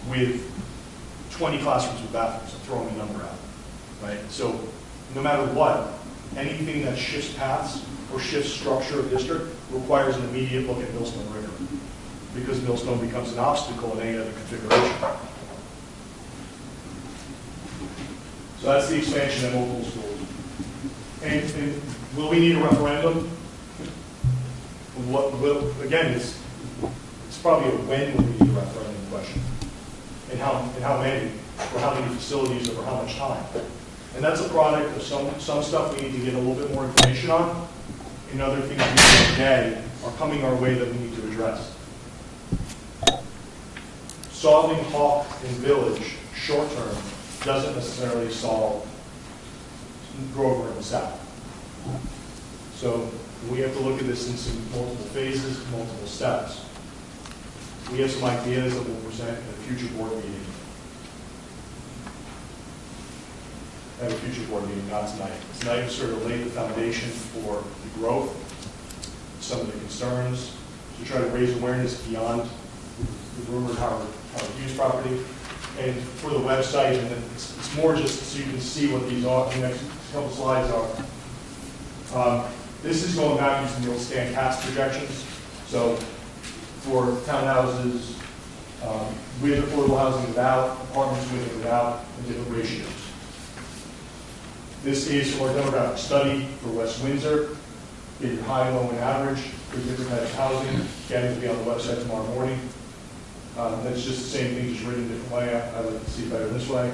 with 20 classrooms with bathrooms. I'm throwing a number out, right? So no matter what, anything that shifts paths or shifts structure of district requires an immediate look at Millstone River, because Millstone becomes an obstacle in any other configuration. So that's the expansion at multiple schools. And will we need a referendum? Again, it's probably a when will we need a referendum question, and how many, or how many facilities, or how much time. And that's a product of some stuff we need to get a little bit more information on, and other things we do today are coming our way that we need to address. Solving Hawk and Village short term doesn't necessarily solve Grover in the south. So we have to look at this in some multiple phases, multiple steps. We have some ideas that we'll present at a future board meeting. At a future board meeting, not tonight. Tonight we sort of laid the foundation for the growth, some of the concerns, to try to raise awareness beyond the rumored Howard Hughes property, and for the website, and then it's more just so you can see what these are. The next couple slides are. This is going back using the old Stan Katz projections. So for townhouses, with affordable housing without, apartments with and without, and different ratios. This is for a demographic study for West Windsor. Get your high, low, and average for different types of housing. Getting to be on the website tomorrow morning. That's just the same thing, just written a different way. I like to see it better this way.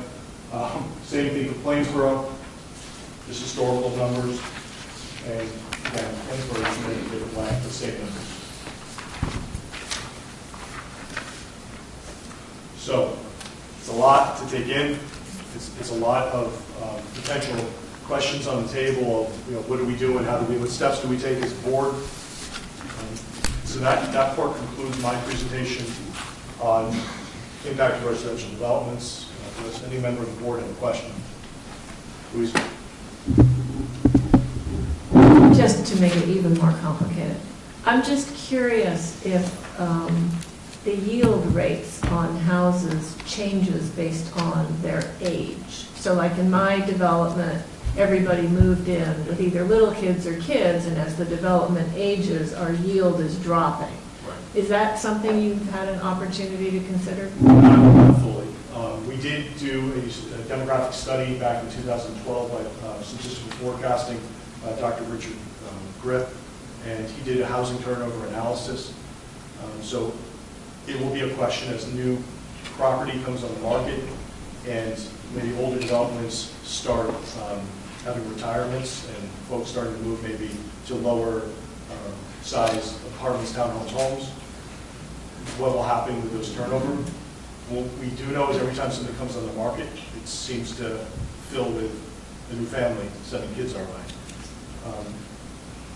Same thing for Plainsboro, just historical numbers. And again, Plainsboro is written a different way, the same numbers. So it's a lot to take in. It's a lot of potential questions on the table of what do we do and what steps do we take as a board. So that part concludes my presentation on impact of residential developments. Does any member of the board have a question? Louise? just to make it even more complicated, I'm just curious if the yield rates on houses changes based on their age. So like in my development, everybody moved in with either little kids or kids, and as the development ages, our yield is dropping. Is that something you've had an opportunity to consider? Not fully. We did do a demographic study back in 2012 by statistical forecasting, Dr. Richard Grip, and he did a housing turnover analysis. So it will be a question as new property comes on the market and maybe older developments start having retirements and folks starting to move maybe to lower size apartments, townhomes, homes. What will happen with those turnover? What we do know is every time something comes on the market, it seems to fill with a new family sending kids our way.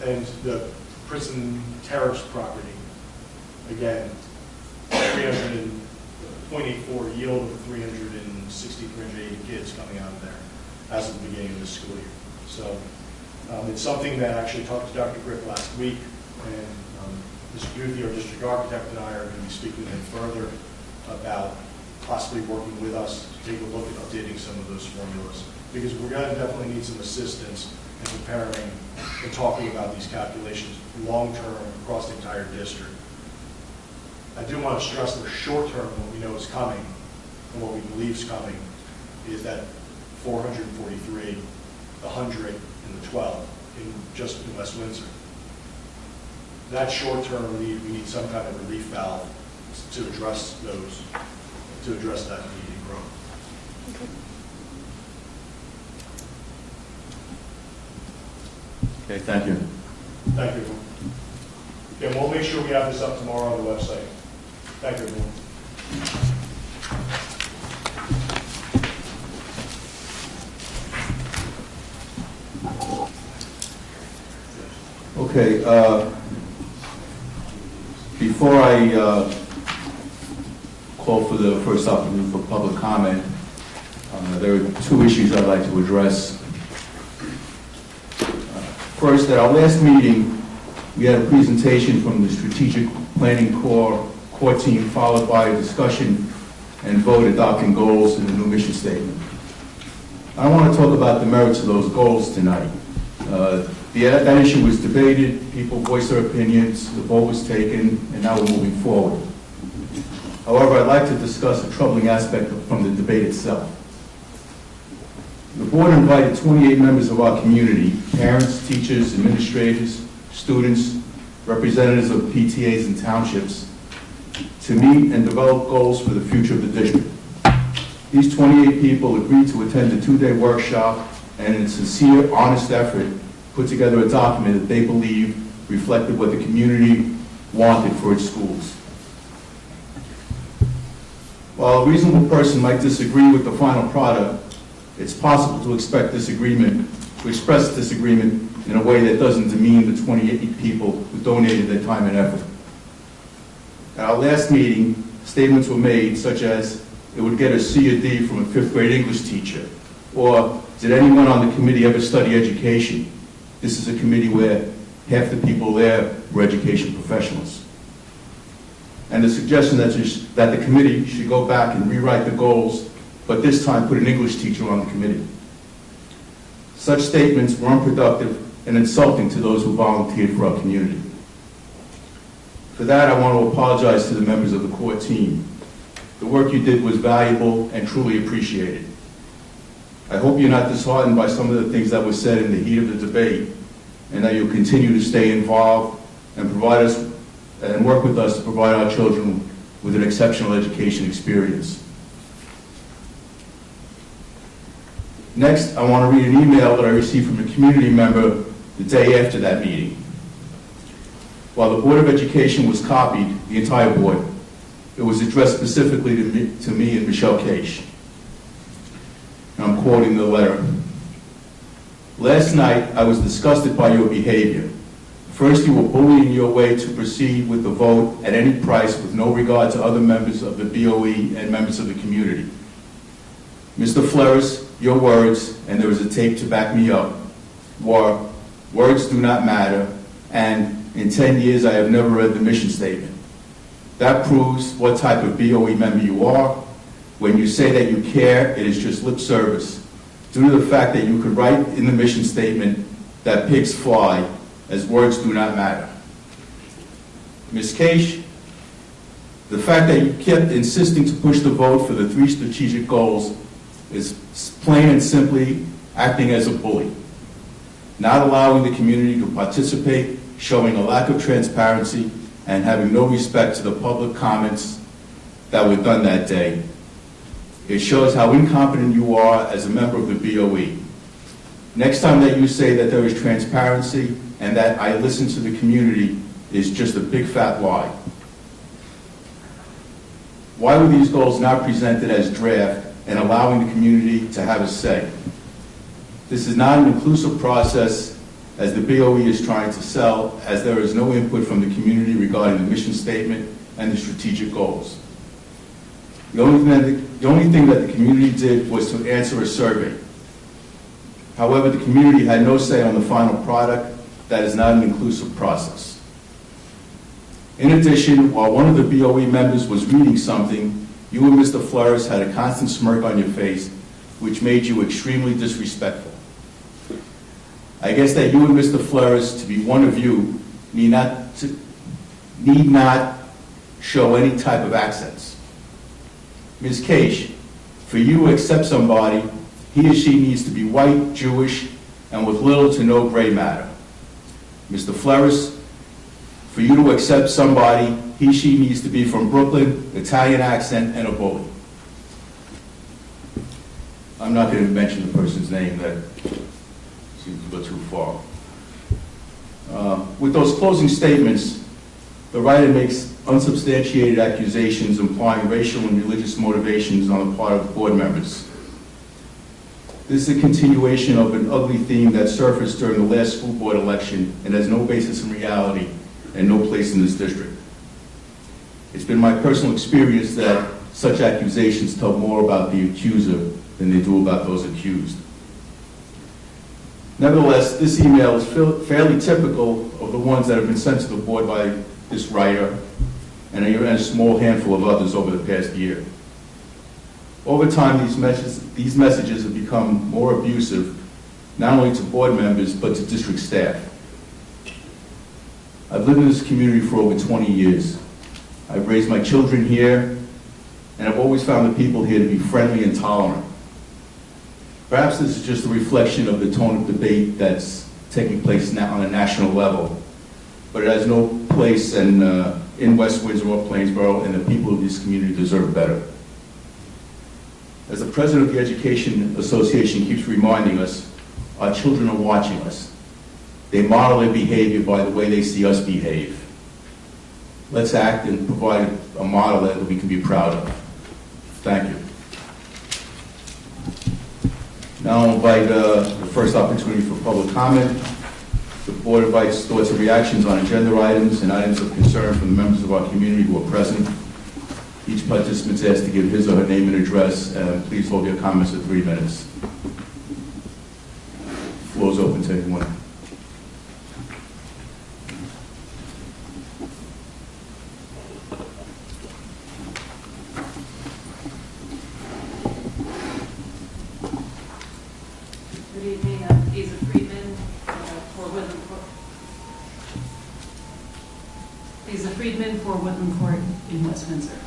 And the Princeton Terrace property, again, 0.84 yield of 360, 380 kids coming out of there as of the beginning of the school year. So it's something that I actually talked to Dr. Griff last week, and Mr. Guthi, our district architect, and I are going to be speaking to him further about possibly working with us to take a look at updating some of those formulas, because we're going to definitely need some assistance in preparing and talking about these calculations long-term across the entire district. I do want to stress that short-term, what we know is coming and what we believe is coming is that 443, the 100, and the 12 just in West Windsor. That short-term need, we need some kind of relief valve to address those, to address that need and growth. Okay, thank you. Thank you, everyone. Okay, we'll make sure we have this up tomorrow on the website. Thank you, everyone. Okay, before I call for the first opportunity for public comment, there are two issues I'd like to address. First, at our last meeting, we had a presentation from the Strategic Planning Core team, followed by a discussion and vote adopting goals in the new mission statement. I want to talk about the merits of those goals tonight. That issue was debated, people voiced their opinions, the vote was taken, and now we're moving forward. However, I'd like to discuss a troubling aspect from the debate itself. The board invited 28 members of our community, parents, teachers, administrators, students, representatives of PTAs and townships, to meet and develop goals for the future of the district. These 28 people agreed to attend a 2-day workshop and in a sincere, honest effort, put together a document that they believe reflected what the community wanted for its schools. While a reasonable person might disagree with the final product, it's possible to express disagreement in a way that doesn't demean the 28 people who donated their time and effort. At our last meeting, statements were made such as, it would get a C or D from a 5th grade English teacher, or did anyone on the committee ever study education? This is a committee where half the people there were education professionals. And the suggestion that the committee should go back and rewrite the goals, but this time put an English teacher on the committee. Such statements were unproductive and insulting to those who volunteered for our community. For that, I want to apologize to the members of the core team. The work you did was valuable and truly appreciated. I hope you're not disheartened by some of the things that were said in the heat of the debate, and that you'll continue to stay involved and provide us and work with us to provide our children with an exceptional education experience. Next, I want to read an email that I received from a community member the day after that meeting. While the Board of Education was copied, the entire board, it was addressed specifically to me and Michelle Cage. And I'm quoting the letter. Last night, I was disgusted by your behavior. First, you were bullying your way to proceed with the vote at any price with no regard to other members of the BOE and members of the community. Mr. Flores, your words, and there was a tape to back me up, were, words do not matter, and in 10 years I have never read the mission statement. That proves what type of BOE member you are. When you say that you care, it is just lip service, due to the fact that you could write in the mission statement that pigs fly, as words do not matter. Ms. Cage, the fact that you kept insisting to push the vote for the 3 strategic goals is plain and simply acting as a bully, not allowing the community to participate, showing a lack of transparency, and having no respect to the public comments that were done that day. It shows how incompetent you are as a member of the BOE. Next time that you say that there is transparency and that I listen to the community is just a big fat lie. Why were these goals not presented as draft and allowing the community to have a say? This is not an inclusive process as the BOE is trying to sell, as there is no input from the community regarding the mission statement and the strategic goals. The only thing that the community did was to answer a survey. However, the community had no say on the final product. That is not an inclusive process. In addition, while one of the BOE members was reading something, you and Mr. Flores had a constant smirk on your face, which made you extremely disrespectful. I guess that you and Mr. Flores, to be one of you, need not show any type of accents. Ms. Cage, for you to accept somebody, he or she needs to be white, Jewish, and with little to no gray matter. Mr. Flores, for you to accept somebody, he or she needs to be from Brooklyn, Italian accent, and a bully. I'm not going to mention the person's name, that seems to go too far. With those closing statements, the writer makes unsubstantiated accusations implying racial and religious motivations on the part of board members. This is a continuation of an ugly theme that surfaced during the last school board election and has no basis in reality and no place in this district. It's been my personal experience that such accusations tell more about the accuser than they do about those accused. Nevertheless, this email is fairly typical of the ones that have been sent to the board by this writer and a small handful of others over the past year. Over time, these messages have become more abusive, not only to board members, but to district staff. I've lived in this community for over 20 years. I've raised my children here, and I've always found the people here to be friendly and tolerant. Perhaps this is just a reflection of the tone of debate that's taking place now on a national level, but it has no place in West Windsor or Plainsboro, and the people of this community deserve better. As the president of the Education Association keeps reminding us, our children are watching us. They model their behavior by the way they see us behave. Let's act and provide a model that we can be proud of. Thank you. Now I'll invite the first opportunity for public comment. The board invites thoughts and reactions on agenda items and items of concern from the members of our community who are present. Each participant is asked to give his or her name and address. Please hold your comments to 3 minutes. The floor is open to anyone. Good evening, Lisa Friedman for Woodland Court. Lisa Friedman for Woodland Court in West Windsor.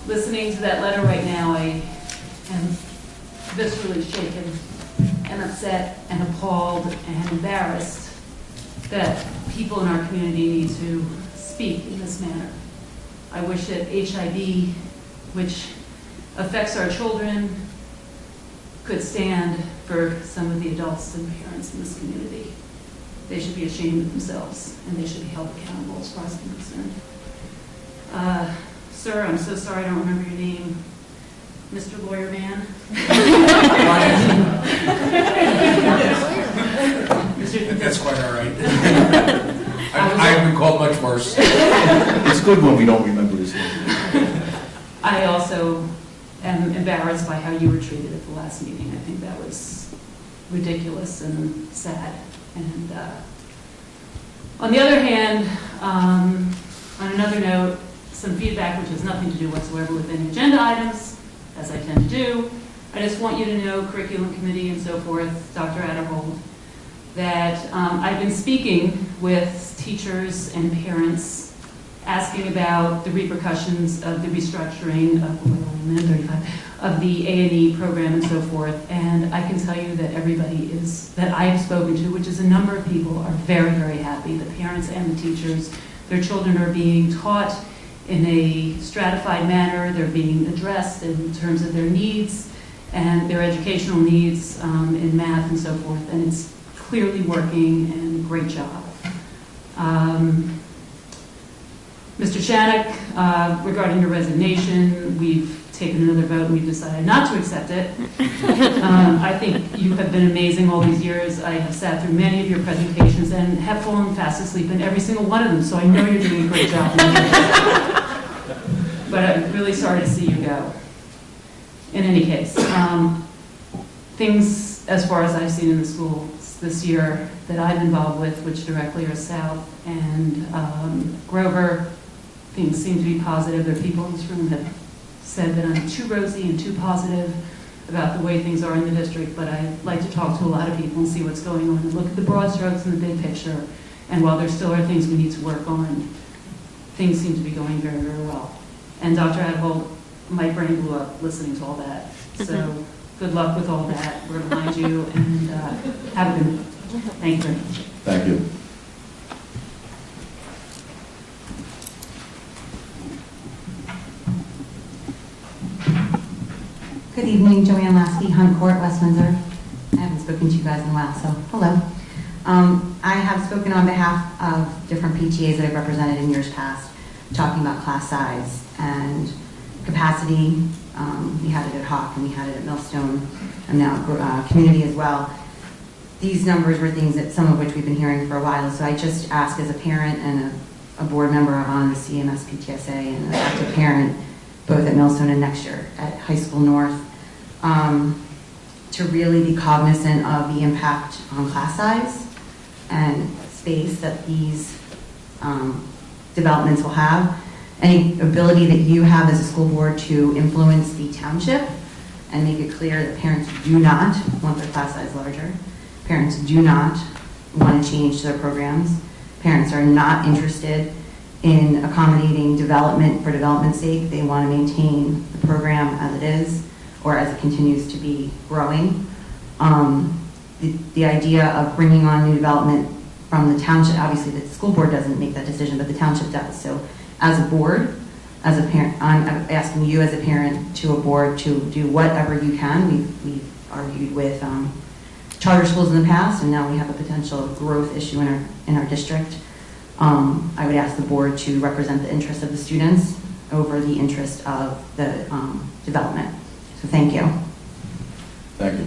Listening to that letter right now, I am viscerally shaken and upset and appalled and embarrassed that people in our community need to speak in this manner. I wish that HIV, which affects our children, could stand for some of the adults and parents in this community. They should be ashamed of themselves, and they should be held accountable as far as I'm concerned. Sir, I'm so sorry I don't remember your name. Mr. Lawyer Man? That's quite all right. I have been called much worse. It's good when we don't remember his name. I also am embarrassed by how you were treated at the last meeting. I think that was ridiculous and sad. And on the other hand, on another note, some feedback which has nothing to do whatsoever with any agenda items, as I tend to do. I just want you to know, curriculum committee and so forth, Dr. Adderhold, that I've been speaking with teachers and parents asking about the repercussions of the restructuring of the A&E program and so forth. And I can tell you that everybody that I have spoken to, which is a number of people, are very, very happy. The parents and the teachers, their children are being taught in a stratified manner. They're being addressed in terms of their needs and their educational needs in math and so forth. And it's clearly working, and great job. Mr. Shannock, regarding your resignation, we've taken another vote and we've decided not to accept it. I think you have been amazing all these years. I have sat through many of your presentations and have fallen fast asleep in every single one of them, so I know you're doing a great job. But I'm really sorry to see you go. In any case, things as far as I've seen in the school this year that I'm involved with, which directly are South and Grover, things seem to be positive. There are people in this room that said that I'm too rosy and too positive about the way things are in the district, but I like to talk to a lot of people and see what's going on and look at the broad strokes and the big picture. And while there still are things we need to work on, things seem to be going very, very well. And Dr. Advold, my brain blew up listening to all that. So good luck with all that. We're behind you, and have a good one. Thank you very much. Thank you. Good evening, Joanne Lasky, Hunt Court, West Windsor. I haven't spoken to you guys in a while, so hello. I have spoken on behalf of different PTAs that I've represented in years past, talking about class size and capacity. We had it at Hawk and we had it at Millstone, and now community as well. These numbers were things that some of which we've been hearing for a while, so I just ask as a parent and a board member on the CMS PTSA and an active parent, both at Millstone and next year at High School North, to really be cognizant of the impact on class size and space that these developments will have. Any ability that you have as a school board to influence the township and make it clear that parents do not want their class size larger. Parents do not want to change their programs. Parents are not interested in accommodating development for development's sake. They want to maintain the program as it is or as it continues to be growing. The idea of bringing on new development from the township, obviously the school board doesn't make that decision, but the township does. So as a board, as a parent, I'm asking you as a parent to a board to do whatever you can. We've argued with charter schools in the past, and now we have a potential growth issue in our district. I would ask the board to represent the interest of the students over the interest of the development. So thank you. Thank you.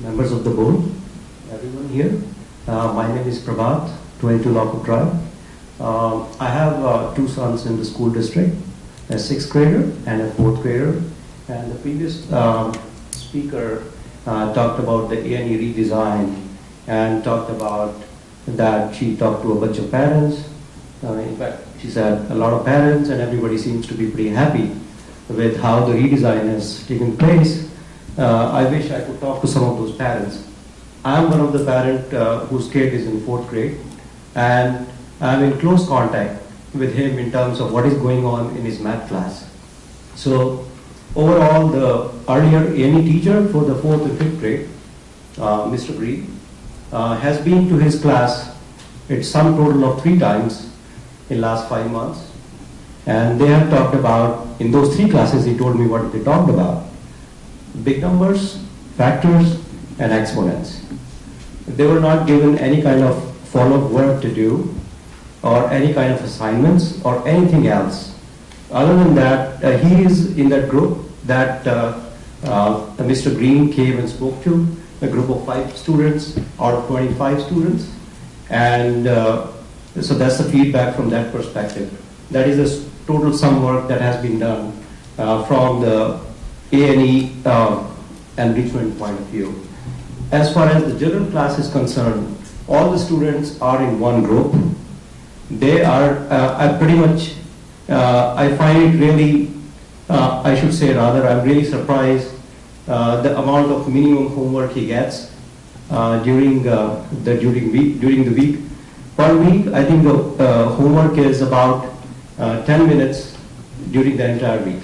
Members of the board, everyone here. My name is Prabhat, 22 Lockwood Drive. I have two sons in the school district, a 6th grader and a 4th grader. And the previous speaker talked about the A&E redesign and talked about that she talked to a bunch of parents. In fact, she said a lot of parents and everybody seems to be pretty happy with how the redesign has taken place. I wish I could talk to some of those parents. I'm one of the parents whose kid is in 4th grade, and I'm in close contact with him in terms of what is going on in his math class. So overall, the earlier A&E teacher for the 4th and 5th grade, Mr. Green, has been to his class at some total of 3 times in last 5 months. And they have talked about, in those 3 classes, he told me what they talked about. Big numbers, factors, and exponents. They were not given any kind of follow-up work to do, or any kind of assignments, or anything else. Other than that, he is in that group that Mr. Green came and spoke to, a group of 5 students out of 25 students. And So that's the feedback from that perspective. That is a total sum work that has been done from the A&E enrichment point of view. As far as the general class is concerned, all the students are in one group. They are, I pretty much, I find it really, I should say rather, I'm really surprised the amount of minimum homework he gets during the week. Per week, I think the homework is about 10 minutes during the entire week.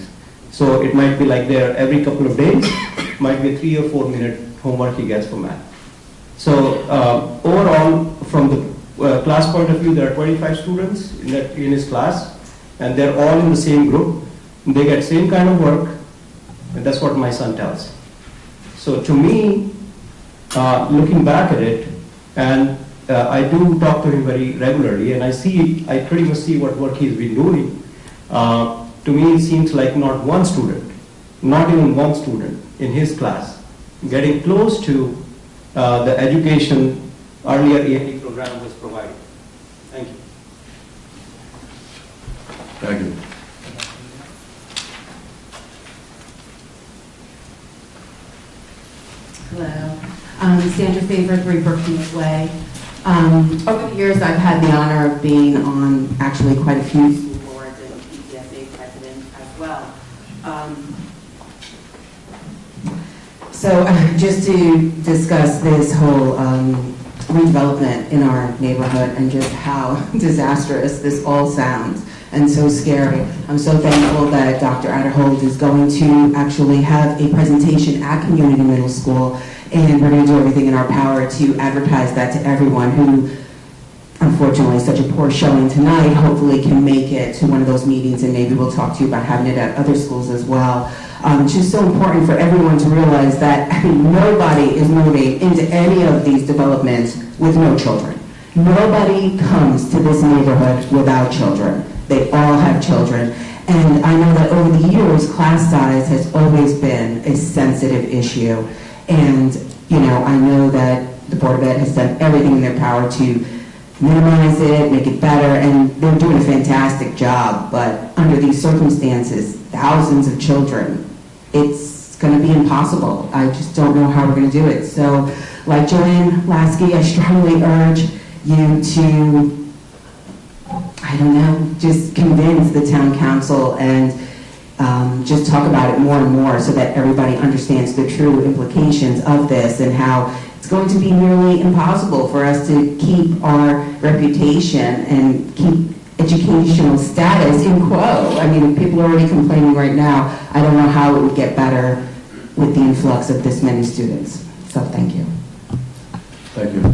So it might be like there every couple of days, might be a 3 or 4 minute homework he gets for math. So overall, from the class point of view, there are 25 students in his class, and they're all in the same group. They get same kind of work, and that's what my son tells. So to me, looking back at it, and I do talk to him very regularly, and I pretty much see what work he's been doing. To me, it seems like not one student, not even one student in his class, getting close to the education earlier A&E program was providing. Thank you. Thank you. Hello. Sandra Favor, 3 Brookfield Way. Over the years, I've had the honor of being on actually quite a few school boards and PTSA president as well. So just to discuss this whole redevelopment in our neighborhood and just how disastrous this all sounds and so scary. I'm so thankful that Dr. Adderhold is going to actually have a presentation at Community Middle School, and we're going to do everything in our power to advertise that to everyone who, unfortunately, such a poor showing tonight, hopefully can make it to one of those meetings, and maybe we'll talk to you about having it at other schools as well. It's just so important for everyone to realize that nobody is moving into any of these developments with no children. Nobody comes to this neighborhood without children. They all have children. And I know that over the years, class size has always been a sensitive issue. And, you know, I know that the Board of Ed has done everything in their power to minimize it, make it better, and they're doing a fantastic job. But under these circumstances, thousands of children, it's going to be impossible. I just don't know how we're going to do it. So, like Joanne Lasky, I strongly urge you to, I don't know, just convince the town council and just talk about it more and more so that everybody understands the true implications of this and how it's going to be nearly impossible for us to keep our reputation and keep educational status in quo. I mean, people are already complaining right now. I don't know how it would get better with the influx of this many students. So thank you. Thank you.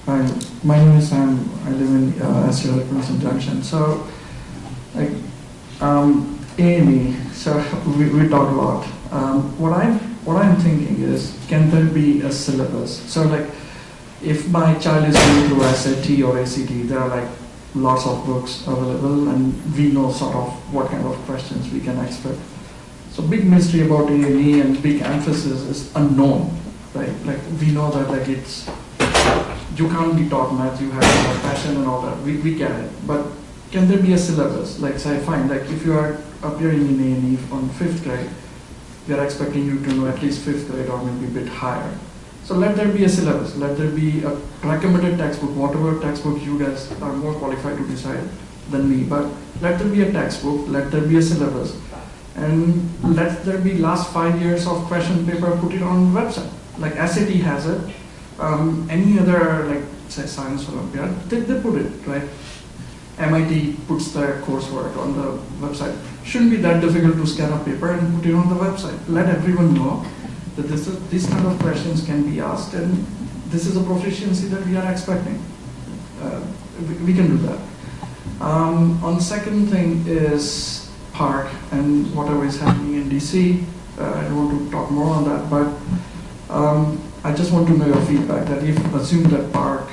Hi, my name is Sam. I live in SU Electronics Junction. So, like, A&E, so we talk a lot. What I'm thinking is, can there be a syllabus? So, like, if my child is going through SAT or ACT, there are like lots of books available, and we know sort of what kind of questions we can expect. So, big mystery about A&E and big emphasis is unknown, right? Like, we know that like it's, you can't be taught math, you have to have passion and all that, we get it. But can there be a syllabus? Like, say, fine, like if you are appearing in A&E on 5th grade, we are expecting you to know at least 5th grade or maybe a bit higher. So let there be a syllabus, let there be a recommended textbook, whatever textbook you guys are more qualified to decide than me, but let there be a textbook, let there be a syllabus, and let there be last 5 years of question paper, put it on the website. Like SAT has it, any other, like say Science Olympiad, they put it, right? MIT puts their coursework on the website. Shouldn't be that difficult to scan a paper and put it on the website. Let everyone know that these kind of questions can be asked, and this is a proficiency that we are expecting. We can do that. On the second thing is park and whatever is happening in DC. I don't want to talk more on that, but I just want to know your feedback that if assume that park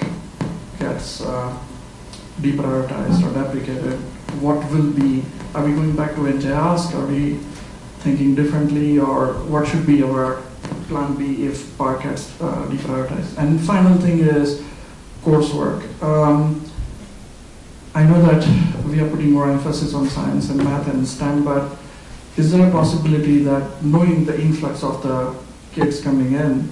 gets deprioritized or deprecated, what will be, are we going back to NJ Ask? Are we thinking differently, or what should be our plan B if PAR gets deprioritized. And final thing is coursework. I know that we are putting more emphasis on science and math and STEM, but is there a possibility that knowing the influx of the kids coming in,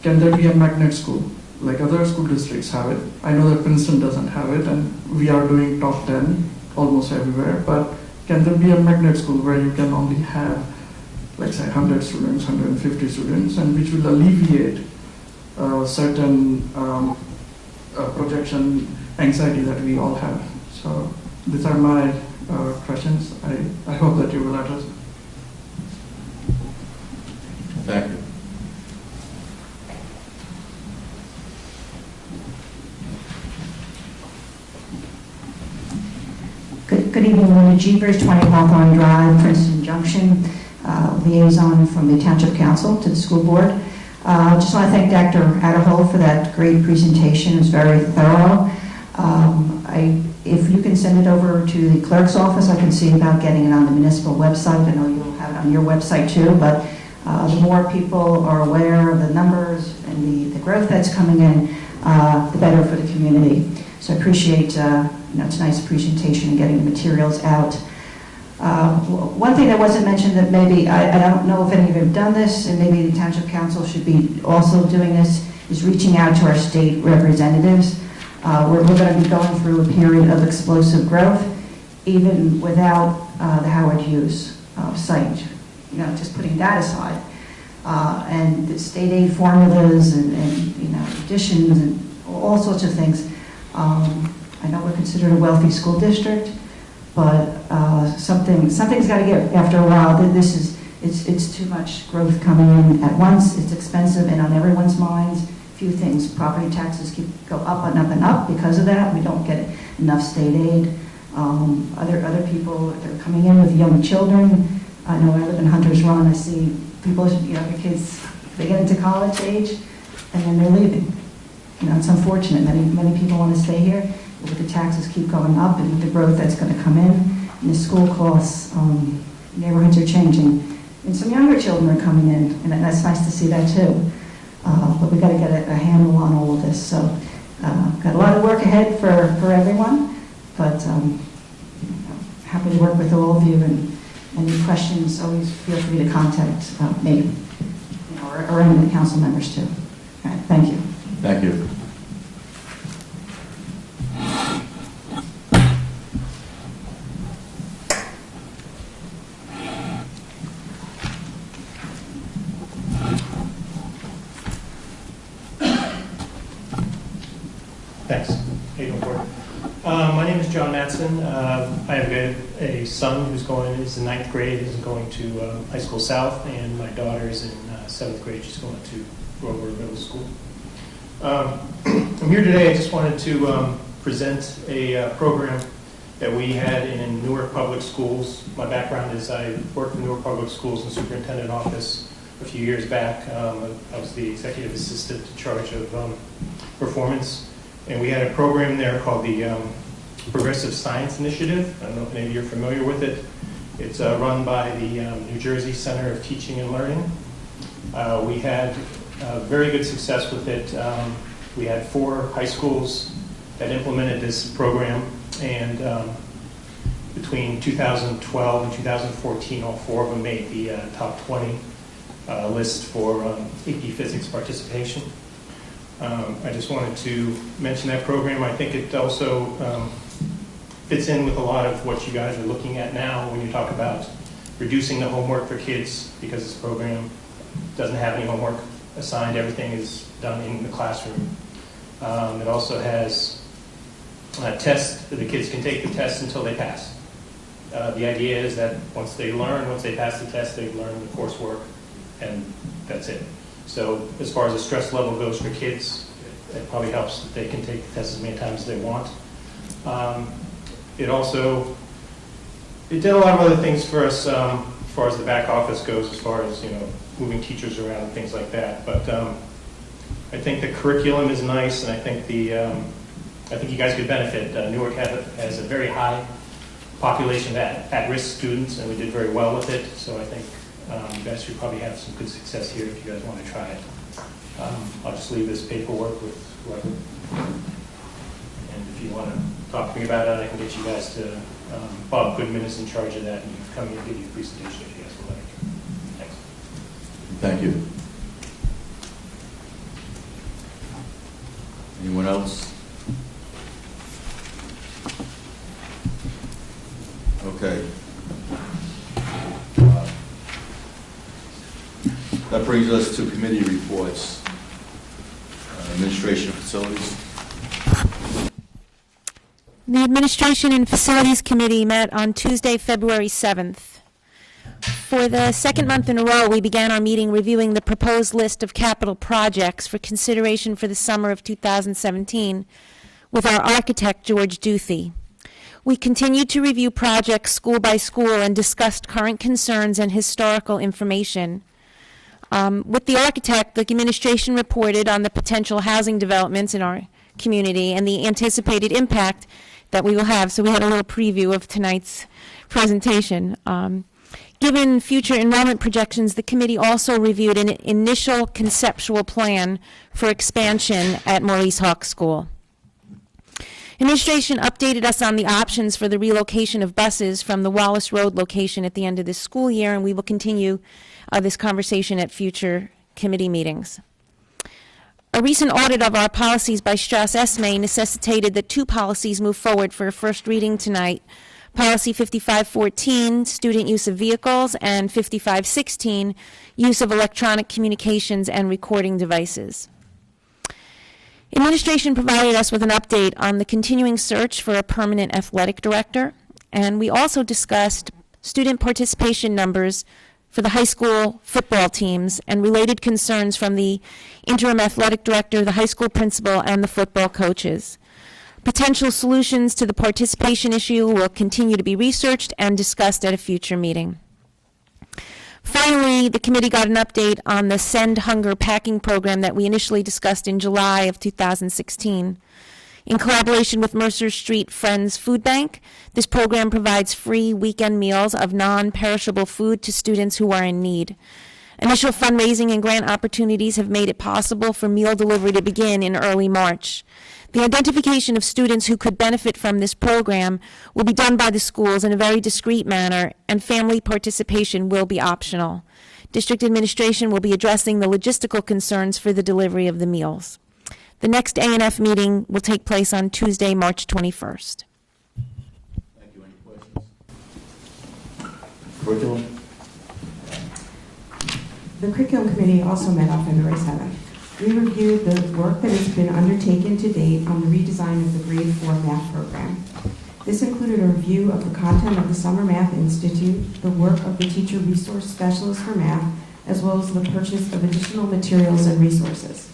can there be a magnet school? Like other school districts have it. I know that Princeton doesn't have it, and we are doing top 10 almost everywhere, but can there be a magnet school where you can only have, let's say, 100 students, 150 students, and which will alleviate certain projection anxiety that we all have? So these are my questions. I hope that you will address it. Thank you. Good evening, Linda Jeepers, 20 Hawthorne Drive, Princeton Junction, liaison from the Township Council to the school board. Just want to thank Dr. Adderhold for that great presentation. It was very thorough. If you can send it over to the clerk's office, I can see about getting it on the municipal website. I know you'll have it on your website too, but the more people are aware of the numbers and the growth that's coming in, the better for the community. So I appreciate tonight's presentation and getting the materials out. One thing that wasn't mentioned that maybe, I don't know if any of you have done this, and maybe the Township Council should be also doing this, is reaching out to our state representatives. We're going to be going through a period of explosive growth, even without the Howard Hughes site, just putting that aside. And the state aid formulas and additions and all sorts of things. I know we're considered a wealthy school district, but something's got to give after a while. It's too much growth coming in at once. It's expensive and on everyone's minds. Few things, property taxes go up and up and up because of that. We don't get enough state aid. Other people, they're coming in with young children. I know I live in Hunter's Run. I see people, the kids, they get into college age and then they're leaving. It's unfortunate. Many people want to stay here, but the taxes keep going up and the growth that's going to come in, and the school costs, neighborhoods are changing. And some younger children are coming in, and that's nice to see that too. But we've got to get a handle on all of this. So got a lot of work ahead for everyone, but happy to work with all of you, and any questions, always feel free to contact me or any of the council members too. All right, thank you. Thank you. Thanks. How you doing, Gordon? My name is John Matson. I have a son who's is in 9th grade, is going to High School South, and my daughter is in 7th grade. She's going to Grover Middle School. I'm here today. I just wanted to present a program that we had in Newark Public Schools. My background is I worked in Newark Public Schools in the superintendent office a few years back. I was the executive assistant in charge of performance. And we had a program there called the Progressive Science Initiative. I don't know if any of you are familiar with it. It's run by the New Jersey Center of Teaching and Learning. We had very good success with it. We had 4 high schools that implemented this program, and between 2012 and 2014, all 4 of them made the top 20 list for AP Physics participation. I just wanted to mention that program. I think it also fits in with a lot of what you guys are looking at now when you talk about reducing the homework for kids, because this program doesn't have any homework assigned. Everything is done in the classroom. It also has tests that the kids can take the test until they pass. The idea is that once they pass the test, they learn the coursework, and that's it. So as far as the stress level goes for kids, it probably helps that they can take the test as many times as they want. It did a lot of other things for us as far as the back office goes, as far as moving teachers around and things like that. But I think the curriculum is nice, and I think you guys could benefit. Newark has a very high population of at-risk students, and we did very well with it. So I think You guys should probably have some good success here if you guys want to try it. I'll just leave this paperwork with whoever. And if you want to talk to me about it, I can get you guys to, Bob Goodman is in charge of that, and he can come in and give you a presentation if you guys would like. Thanks. Thank you. Anyone else? Okay. That brings us to committee reports. Administration of Facilities. The Administration and Facilities Committee met on Tuesday, February 7th. For the second month in a row, we began our meeting reviewing the proposed list of capital projects for consideration for the summer of 2017 with our architect, George Duthie. We continued to review projects school by school and discussed current concerns and historical information. With the architect, the administration reported on the potential housing developments in our community and the anticipated impact that we will have. So we had a little preview of tonight's presentation. Given future enrollment projections, the committee also reviewed an initial conceptual plan for expansion at Maurice Hawk School. Administration updated us on the options for the relocation of buses from the Wallace Road location at the end of this school year, and we will continue this conversation at future committee meetings. A recent audit of our policies by Strauss Esme necessitated that two policies move forward for a first reading tonight. Policy 5514, student use of vehicles, and 5516, use of electronic communications and recording devices. Administration provided us with an update on the continuing search for a permanent athletic director, and we also discussed student participation numbers for the high school football teams and related concerns from the interim athletic director, the high school principal, and the football coaches. Potential solutions to the participation issue will continue to be researched and discussed at a future meeting. Finally, the committee got an update on the Send Hunger packing program that we initially discussed in July of 2016. In collaboration with Mercer Street Friends Food Bank, this program provides free weekend meals of non-perishable food to students who are in need. Initial fundraising and grant opportunities have made it possible for meal delivery to begin in early March. The identification of students who could benefit from this program will be done by the schools in a very discreet manner, and family participation will be optional. District administration will be addressing the logistical concerns for the delivery of the meals. The next A&F meeting will take place on Tuesday, March 21st. Thank you. Any questions? Curriculum. The Curriculum Committee also met on February 7th. We reviewed the work that has been undertaken to date on the redesign of the Grade 4 math program. This included a review of the content of the Summer Math Institute, the work of the Teacher Resource Specialist for Math, as well as the purchase of additional materials and resources.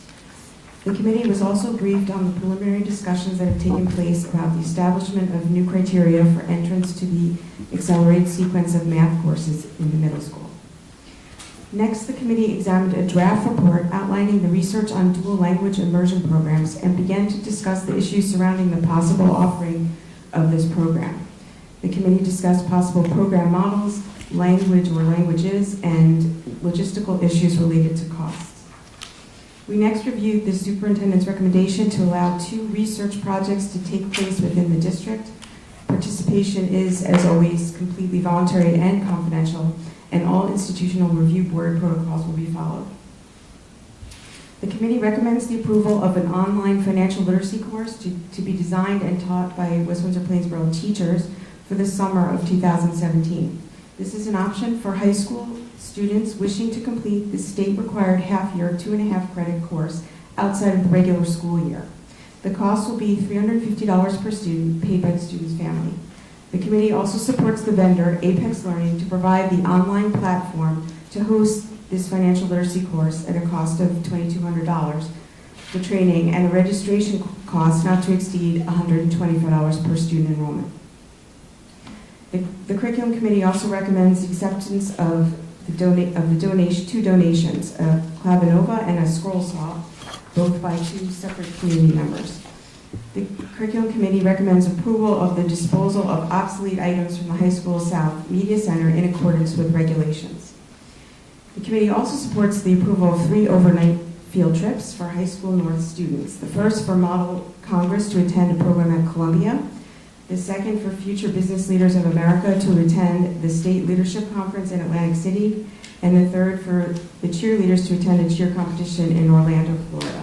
The committee was also briefed on the preliminary discussions that have taken place about the establishment of new criteria for entrance to the accelerated sequence of math courses in the middle school. Next, the committee examined a draft report outlining the research on dual language immersion programs and began to discuss the issues surrounding the possible offering of this program. The committee discussed possible program models, language or languages, and logistical issues related to costs. We next reviewed the superintendent's recommendation to allow 2 research projects to take place within the district. Participation is, as always, completely voluntary and confidential, and all institutional review board protocols will be followed. The committee recommends the approval of an online financial literacy course to be designed and taught by West Windsor-Plainsboro teachers for the summer of 2017. This is an option for high school students wishing to complete the state-required half-year, 2.5 credit course outside of the regular school year. The cost will be $350 per student, paid by the student's family. The committee also supports the vendor, Apex Learning, to provide the online platform to host this financial literacy course at a cost of $2,200 for training and a registration cost not to exceed $125 per student enrollment. The Curriculum Committee also recommends acceptance of two donations, a Clavinova and a Scroll Saw, both by 2 separate community members. The Curriculum Committee recommends approval of the disposal of obsolete items from the High School South Media Center in accordance with regulations. The committee also supports the approval of 3 overnight field trips for high school North students. The first for Model Congress to attend a program at Columbia. The second for future business leaders of America to attend the State Leadership Conference in Atlantic City. And the third for the cheerleaders to attend a cheer competition in Orlando, Florida.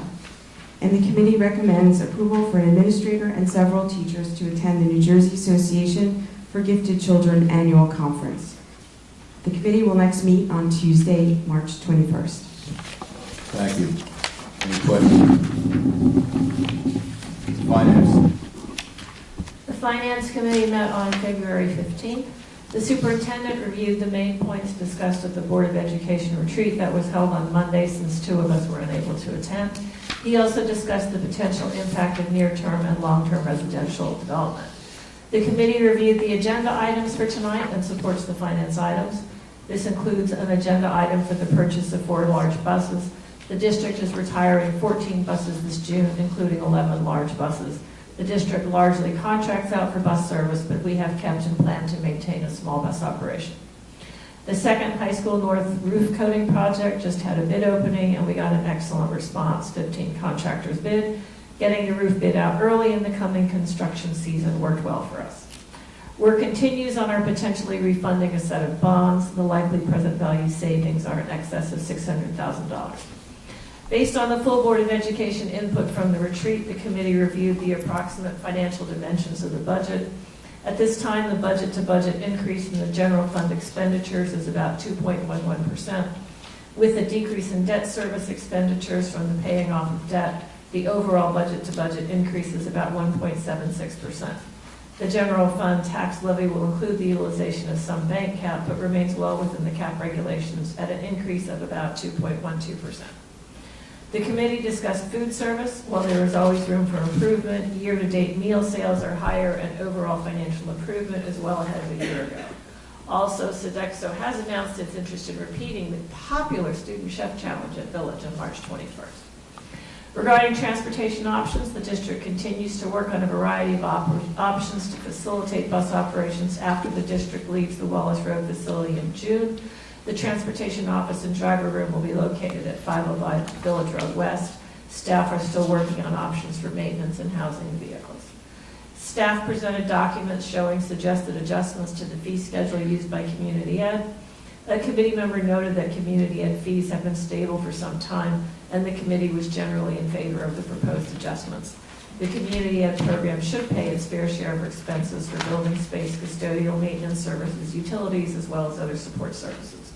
And the committee recommends approval for an administrator and several teachers to attend the New Jersey Association for Gifted Children annual conference. The committee will next meet on Tuesday, March 21st. Thank you. Any questions? Finance. The Finance Committee met on February 15th. The superintendent reviewed the main points discussed at the Board of Education retreat that was held on Monday, since 2 of us were unable to attend. He also discussed the potential impact of near-term and long-term residential development. The committee reviewed the agenda items for tonight and supports the finance items. This includes an agenda item for the purchase of 4 large buses. The district is retiring 14 buses this June, including 11 large buses. The district largely contracts out for bus service, but we have kept and plan to maintain a small bus operation. The second High School North roof coating project just had a bid opening, and we got an excellent response. 15 contractors bid. Getting the roof bid out early in the coming construction season worked well for us. Work continues on our potentially refunding a set of bonds. The likely present value savings are in excess of $600,000. Based on the full Board of Education input from the retreat, the committee reviewed the approximate financial dimensions of the budget. At this time, the budget-to-budget increase in the general fund expenditures is about 2.11%. With a decrease in debt service expenditures from the paying off of debt, the overall budget-to-budget increase is about 1.76%. The general fund tax levy will include the utilization of some bank cap, but remains well within the cap regulations at an increase of about 2.12%. The committee discussed food service. While there is always room for improvement, year-to-date meal sales are higher and overall financial improvement is well ahead of a year ago. Also, Sodexo has announced its interest in repeating the popular Student Chef Challenge at Village on March 21st. Regarding transportation options, the district continues to work on a variety of options to facilitate bus operations after the district leaves the Wallace Road facility in June. The transportation office and driver room will be located at 505 Village Road West. Staff are still working on options for maintenance and housing vehicles. Staff presented documents showing suggested adjustments to the fee schedule used by Community Ed. A committee member noted that Community Ed fees have been stable for some time, and the committee was generally in favor of the proposed adjustments. The Community Ed program should pay its fair share of expenses for building space, custodial maintenance services, utilities, as well as other support services.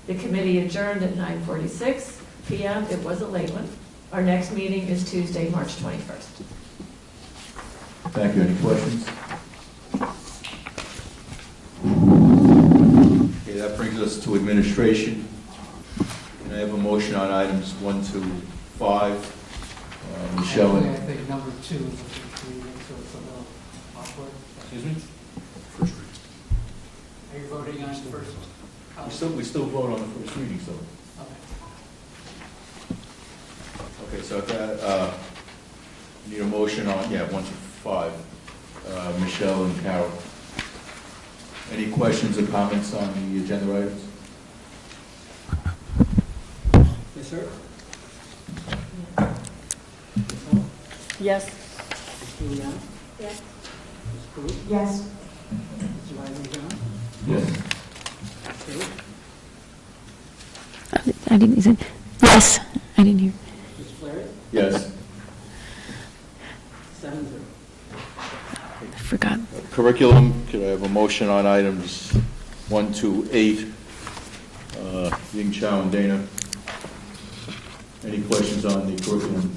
The committee adjourned at 9:46 p.m. It was a late one. Our next meeting is Tuesday, March 21st. Thank you. Any questions? Okay, that brings us to administration. Can I have a motion on items 1 to 5? Michelle? Actually, I think number 2 is a first reading, so it's a little awkward. Excuse me? First reading. Are you voting on the first one? We still vote on the first reading, so. Okay, so need a motion on, 1 to 5. Michelle and Carol. Any questions or comments on the agenda items? Yes, sir. Yes. Ms. Juliana? Yes. Ms. Cruz? Yes. Mr. Weisenbaum? Yes. I didn't say, yes, I didn't hear. Ms. Flaherty? Yes. 7-0. I forgot. Curriculum, could I have a motion on items 1 to 8? Ying Chow and Dana. Any questions on the curriculum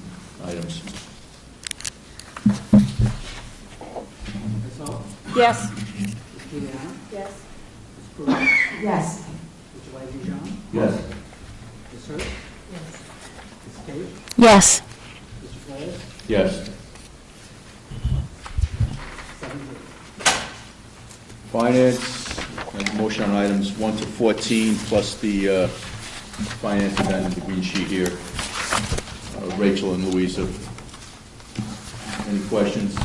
items? Ms. Hall? Yes. Ms. Juliana? Yes. Ms. Cruz? Yes. Mr. Weisenbaum? Yes. Ms. Hurst? Yes. Ms. Cate? Yes. Mr. Flaherty? Yes. 7-0. Finance, I have a motion on items 1 to 14, plus the finance event and the green sheet here. Rachel and Louisa. Any questions?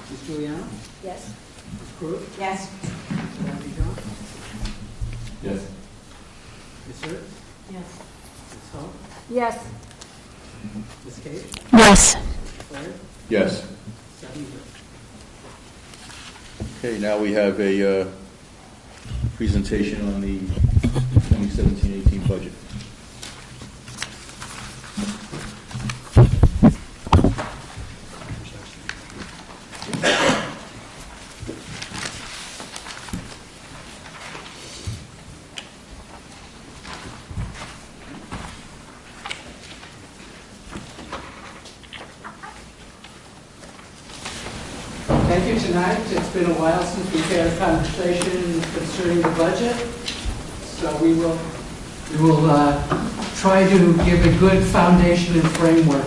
Ms. Juliana? Yes. Ms. Cruz? Yes. Mr. Weisenbaum? Yes. Ms. Hurd? Yes. Ms. Hope? Yes. Ms. Cage? Yes. Claire? Yes. 7 0. Okay, now we have a presentation on the 2017-18 budget. Thank you tonight. It's been a while since we've had a conversation concerning the budget. So we will try to give a good foundation and framework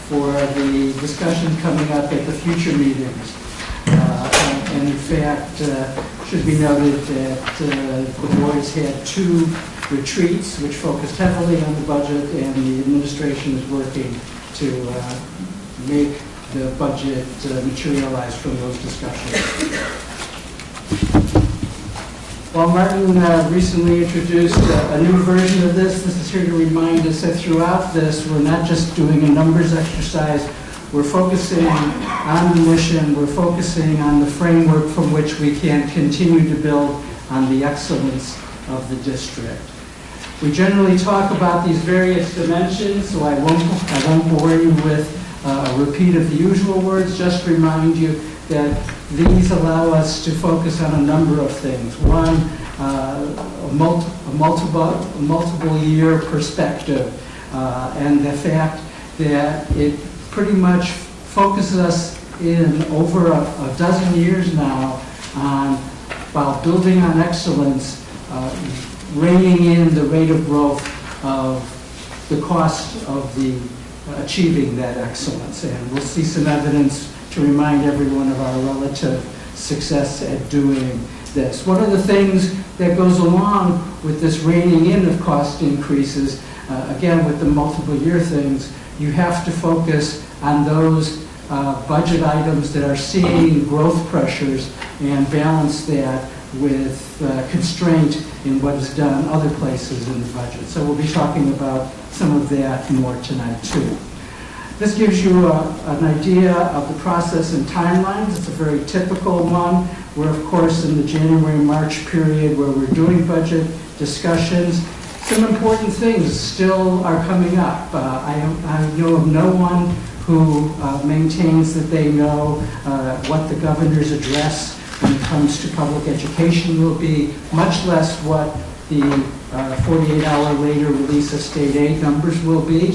for the discussion coming up at the future meetings. And in fact, should be noted that the board has had 2 retreats which focused heavily on the budget, and the administration is working to make the budget materialize from those discussions. While Martin recently introduced a new version of this is here to remind us that throughout this, we're not just doing a numbers exercise, we're focusing on the mission, we're focusing on the framework from which we can continue to build on the excellence of the district. We generally talk about these various dimensions, so I won't bore you with a repeat of the usual words, just remind you that these allow us to focus on a number of things. One, a multiple year perspective, and the fact that it pretty much focuses us in over a dozen years now on, while building on excellence, reining in the rate of growth of the cost of the achieving that excellence. And we'll see some evidence to remind everyone of our relative success at doing this. One of the things that goes along with this reining in of cost increases, again with the multiple year things, you have to focus on those budget items that are seeing growth pressures and balance that with constraint in what is done other places in the budget. So we'll be talking about some of that more tonight too. This gives you an idea of the process and timelines. It's a very typical one. We're of course in the January-March period where we're doing budget discussions. Some important things still are coming up. I know of no one who maintains that they know what the governor's address when it comes to public education will be, much less what the 48-hour later release of state aid numbers will be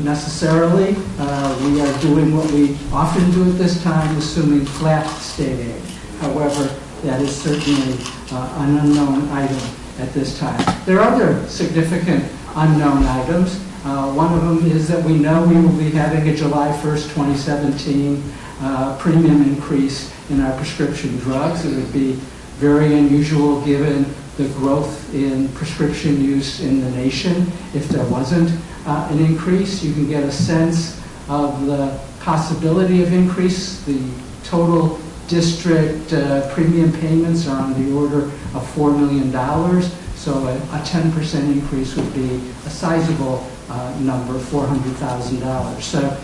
necessarily. We are doing what we often do at this time, assuming flat state aid. However, that is certainly an unknown item at this time. There are other significant unknown items. One of them is that we know we will be having a July 1st, 2017 premium increase in our prescription drugs. It would be very unusual given the growth in prescription use in the nation if there wasn't an increase. You can get a sense of the possibility of increase. The total district premium payments are on the order of $4 million. So a 10% increase would be a sizable number, $400,000. So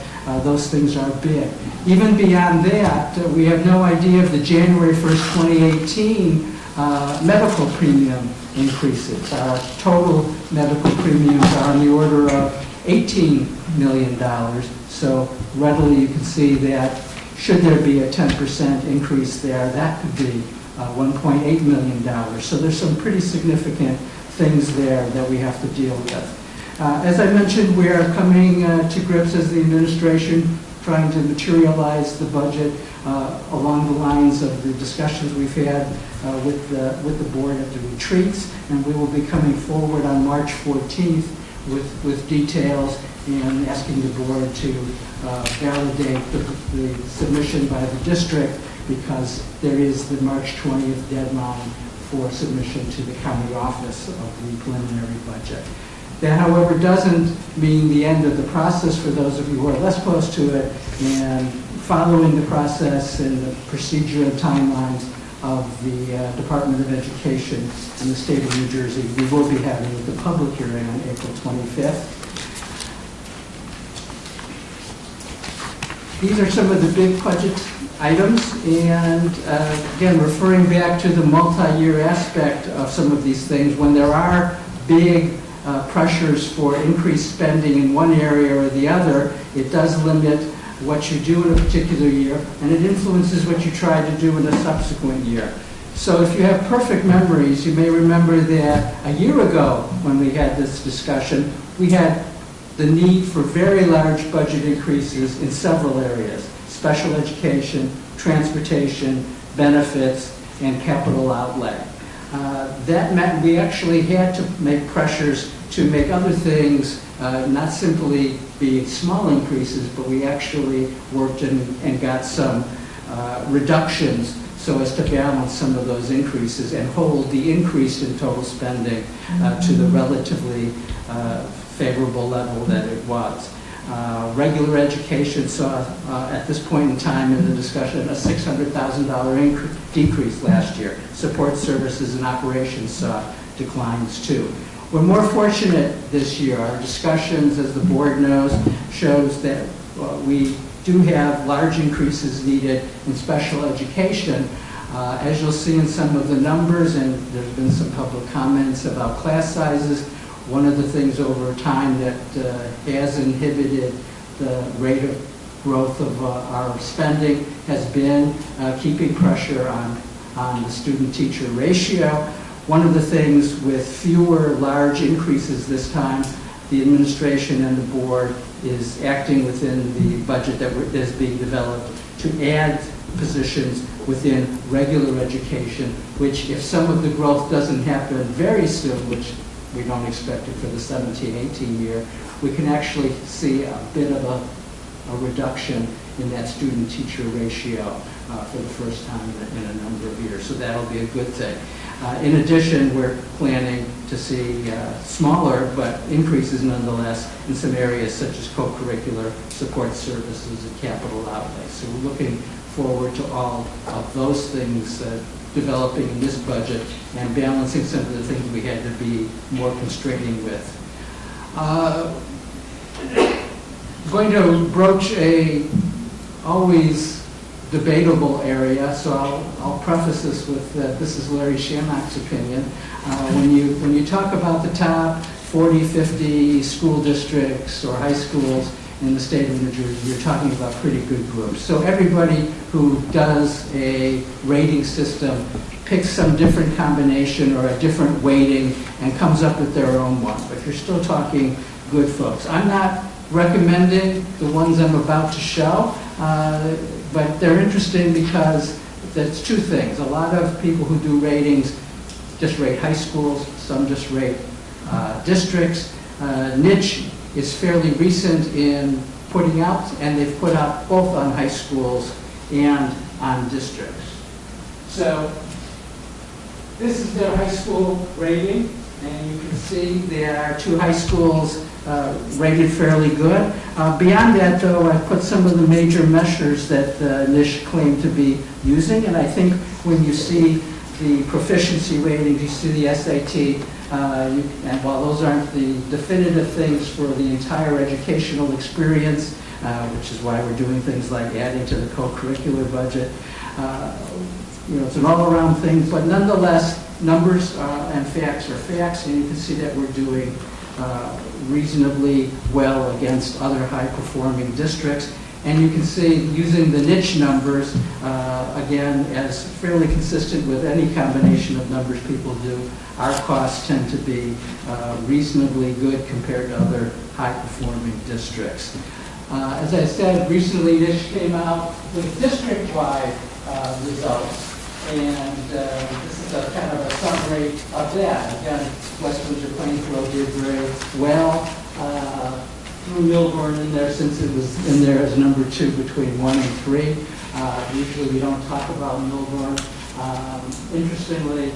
those things are big. Even beyond that, we have no idea of the January 1st, 2018 medical premium increases. Our total medical premiums are on the order of $18 million. So readily you can see that should there be a 10% increase there, that could be $1.8 million. So there's some pretty significant things there that we have to deal with. As I mentioned, we are coming to grips as the administration, trying to materialize the budget along the lines of the discussions we've had with the board at the retreats, and we will be coming forward on March 14th with details and asking the board to validate the submission by the district, because there is the March 20th deadline for submission to the county office of the preliminary budget. That, however, doesn't mean the end of the process for those of you who are less close to it and following the process and the procedure and timelines. of the Department of Education in the state of New Jersey. We will be having the public hearing on April 25th. These are some of the big budget items, and again, referring back to the multi-year aspect of some of these things, when there are big pressures for increased spending in one area or the other, it does limit what you do in a particular year, and it influences what you try to do in a subsequent year. So if you have perfect memories, you may remember that a year ago when we had this discussion, we had the need for very large budget increases in several areas: special education, transportation, benefits, and capital outlay. That meant we actually had to make pressures to make other things not simply be small increases, but we actually worked and got some reductions so as to balance some of those increases and hold the increase in total spending to the relatively favorable level that it was. Regular education saw, at this point in time in the discussion, a $600,000 decrease last year. Support services and operations saw declines too. We're more fortunate this year. Our discussions, as the board knows, shows that we do have large increases needed in special education. As you'll see in some of the numbers, and there's been some public comments about class sizes, one of the things over time that has inhibited the rate of growth of our spending has been keeping pressure on the student-teacher ratio. One of the things with fewer large increases this time, the administration and the board is acting within the budget that is being developed to add positions within regular education, which if some of the growth doesn't happen very soon, which we don't expect it for the 17-18 year, we can actually see a bit of a reduction in that student-teacher ratio for the first time in a number of years. So that'll be a good thing. In addition, we're planning to see smaller but increases nonetheless in some areas such as co-curricular support services and capital outlay. So we're looking forward to all of those things developing in this budget and balancing some of the things we had to be more constraining with. Going to broach a always debatable area, so I'll preface this with this is Larry Shamrock's opinion. When you talk about the top 40, 50 school districts or high schools in the state of New Jersey, you're talking about pretty good groups. So everybody who does a rating system picks some different combination or a different weighting and comes up with their own one, but you're still talking good folks. I'm not recommending the ones I'm about to show, but they're interesting because there's two things. A lot of people who do ratings just rate high schools, some just rate districts. Niche is fairly recent in putting out, and they've put out both on high schools and on districts. So this is their high school rating, and you can see there are two high schools rated fairly good. Beyond that, though, I put some of the major measures that Niche claimed to be using, and I think when you see the proficiency ratings, you see the SAT, and while those aren't the definitive things for the entire educational experience, which is why we're doing things like adding to the co-curricular budget, it's an all-around thing, but nonetheless, numbers and facts are facts, and you can see that we're doing reasonably well against other high-performing districts. And you can see, using the niche numbers, again, as fairly consistent with any combination of numbers people do, our costs tend to be reasonably good compared to other high-performing districts. As I said, recently Niche came out with district-wide results, and this is a kind of a summary of that. Again, West Windsor-Plainsboro did very well. Threw Milburn in there since it was in there as number 2 between 1 and 3. Usually we don't talk about Milburn. Interestingly,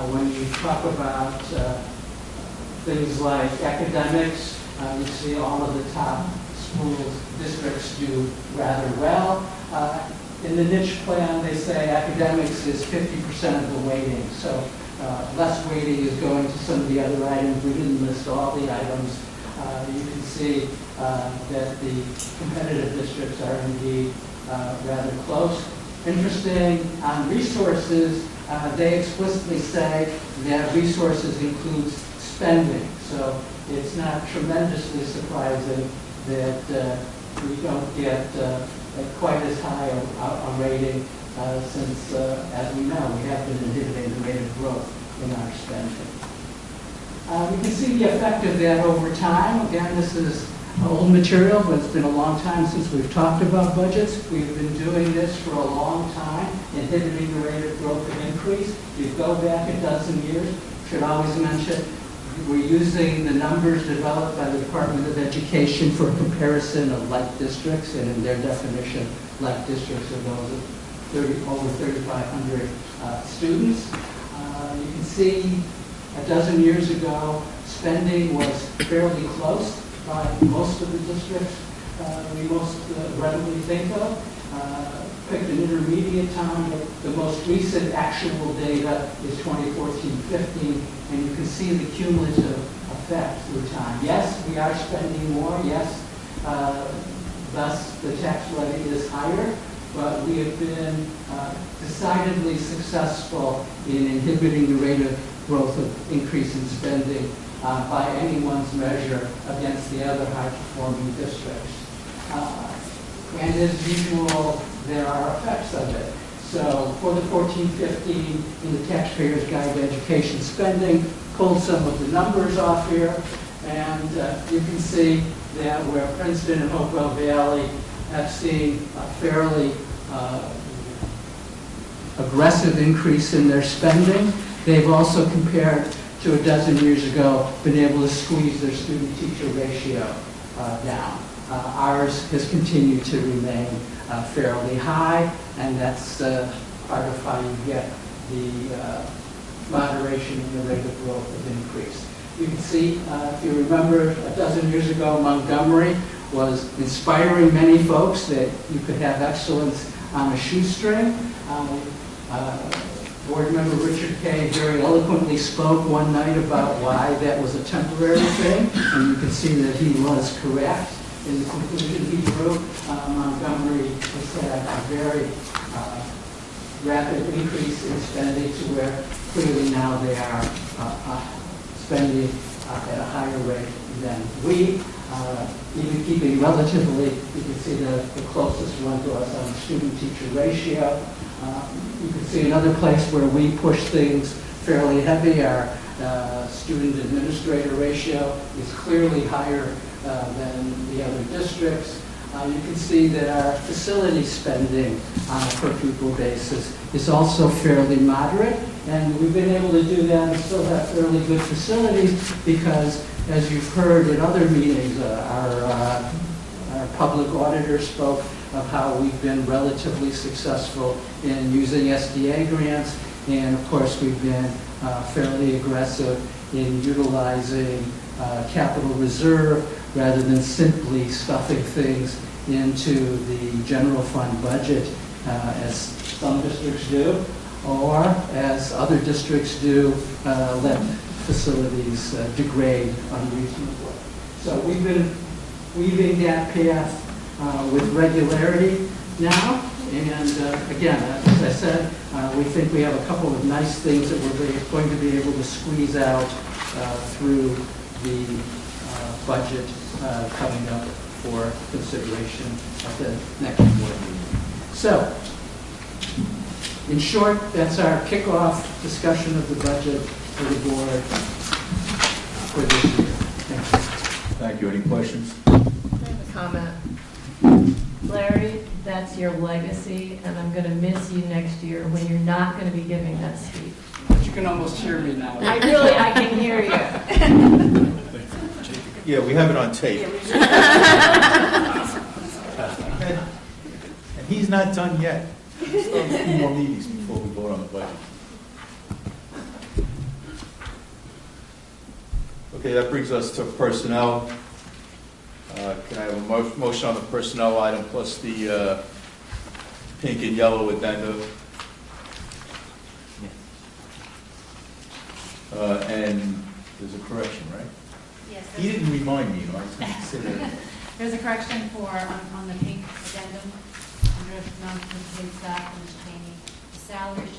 when you talk about things like academics, you see all of the top schools, districts do rather well. in the niche plan, they say academics is 50% of the weighting. So less weighting is going to some of the other items. We didn't list all the items. You can see that the competitive districts are indeed rather close. Interesting, on resources, they explicitly say that resources includes spending. So it's not tremendously surprising that we don't get quite as high a rating since, as we know, we have been inhibiting the rate of growth in our spending. You can see the effect of that over time. Again, this is old material, but it's been a long time since we've talked about budgets. We've been doing this for a long time, inhibiting the rate of growth and increase. If you go back a dozen years, should always mention, we're using the numbers developed by the Department of Education for comparison of like districts, and in their definition, like districts are those of over 3,500 students. You can see a dozen years ago, spending was fairly close by most of the districts we most readily think of. Picked an intermediate time, but the most recent actual data is 2014-15, and you can see the cumulative effect through time. Yes, we are spending more. Yes, thus the tax levy is higher, but we have been decidedly successful in inhibiting the rate of growth of increase in spending by anyone's measure against the other high-performing districts. And as usual, there are effects of it. So for the 14-15 in the Taxpayer's Guide to Education Spending, pulled some of the numbers off here, and you can see that where Princeton and Hopewell Valley have seen a fairly aggressive increase in their spending, they've also compared to a dozen years ago been able to squeeze their student-teacher ratio down. Ours has continued to remain fairly high, and that's part of how you get the moderation in the rate of growth of increase. You can see, if you remember, a dozen years ago, Montgomery was inspiring many folks that you could have excellence on a shoestring. Board member Richard Kay very eloquently spoke one night about why that was a temporary thing, and you can see that he was correct. In the conclusion he drew, Montgomery has had a very rapid increase in spending to where clearly now they are spending at a higher rate than we. Even keeping relatively, you can see the closest one to us on the student-teacher ratio. You can see another place where we push things fairly heavy. Our student administrator ratio is clearly higher than the other districts. You can see that our facility spending on a per pupil basis is also fairly moderate, and we've been able to do that and still have fairly good facilities because, as you've heard in other meetings, our public auditor spoke of how we've been relatively successful in using SDA grants, and of course we've been fairly aggressive in utilizing capital reserve rather than simply stuffing things into the general fund budget as some districts do, or as other districts do, let facilities degrade unreasonably. So we've been weaving that path with regularity now, and again, as I said, we think we have a couple of nice things that we're going to be able to squeeze out through the budget coming up for consideration at the next board meeting. So, in short, that's our kickoff discussion of the budget for the board for this year. Thank you. Thank you. Any questions? I have a comment. Larry, that's your legacy, and I'm going to miss you next year when you're not going to be giving that speech. But you can almost hear me now. I can hear you. Yeah, we have it on tape. And he's not done yet. We still have a few more meetings before we vote on the budget. Okay, that brings us to personnel. Can I have a motion on the personnel item plus the pink and yellow addenda. And there's a correction, right? Yes. He didn't remind me, I was going to say that. There's a correction on the pink addendum, under non-paid staff and Mr. Cheney. The salary it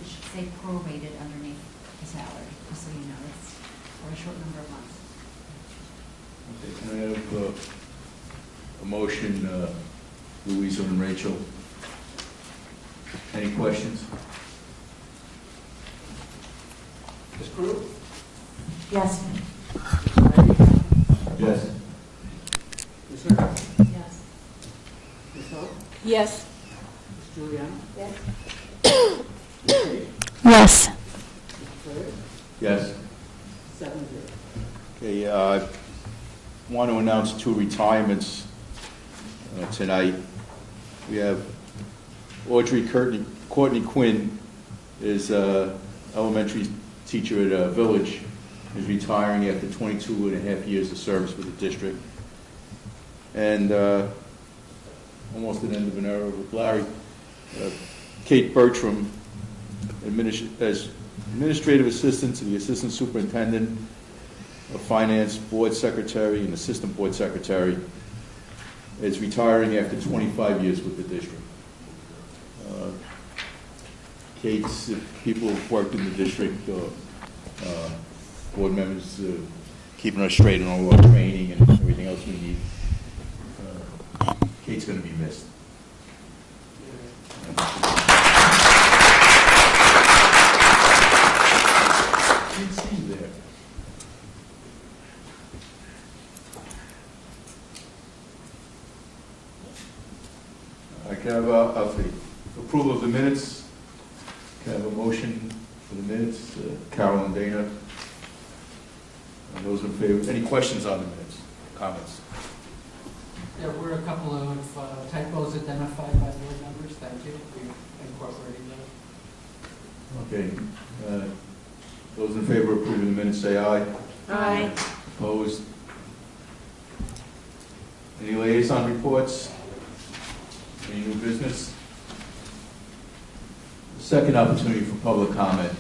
should say prorated underneath the salary, just so you know, it's for a short number of months. Okay, can I have a motion, Louisa and Rachel? Any questions? Ms. Crew? Yes. Yes. Ms. Hurd? Yes. Ms. Hope? Yes. Ms. Juliana? Yes. Yes. Yes. 7-0. Okay, I want to announce 2 retirements tonight. We have Audrey Courtney Quinn is elementary teacher at Village, is retiring after 22 and a half years of service with the district. And almost at the end of an era with Larry, Kate Bertram, as administrative assistant to the assistant superintendent of finance, board secretary, and assistant board secretary, is retiring after 25 years with the district. Kate's, people who've worked in the district, board members, keeping us straight on all our training and everything else we need. Kate's going to be missed. Didn't see you there. I can have approval of the minutes. Can I have a motion for the minutes? Carol and Dana. And those in favor. Any questions on the minutes? Comments? There were a couple of typos identified by board members. Thank you. We're incorporating those. Okay. Those in favor of approving the minutes say aye. Aye. Opposed? Any liaison reports? Any new business? Second opportunity for public comment.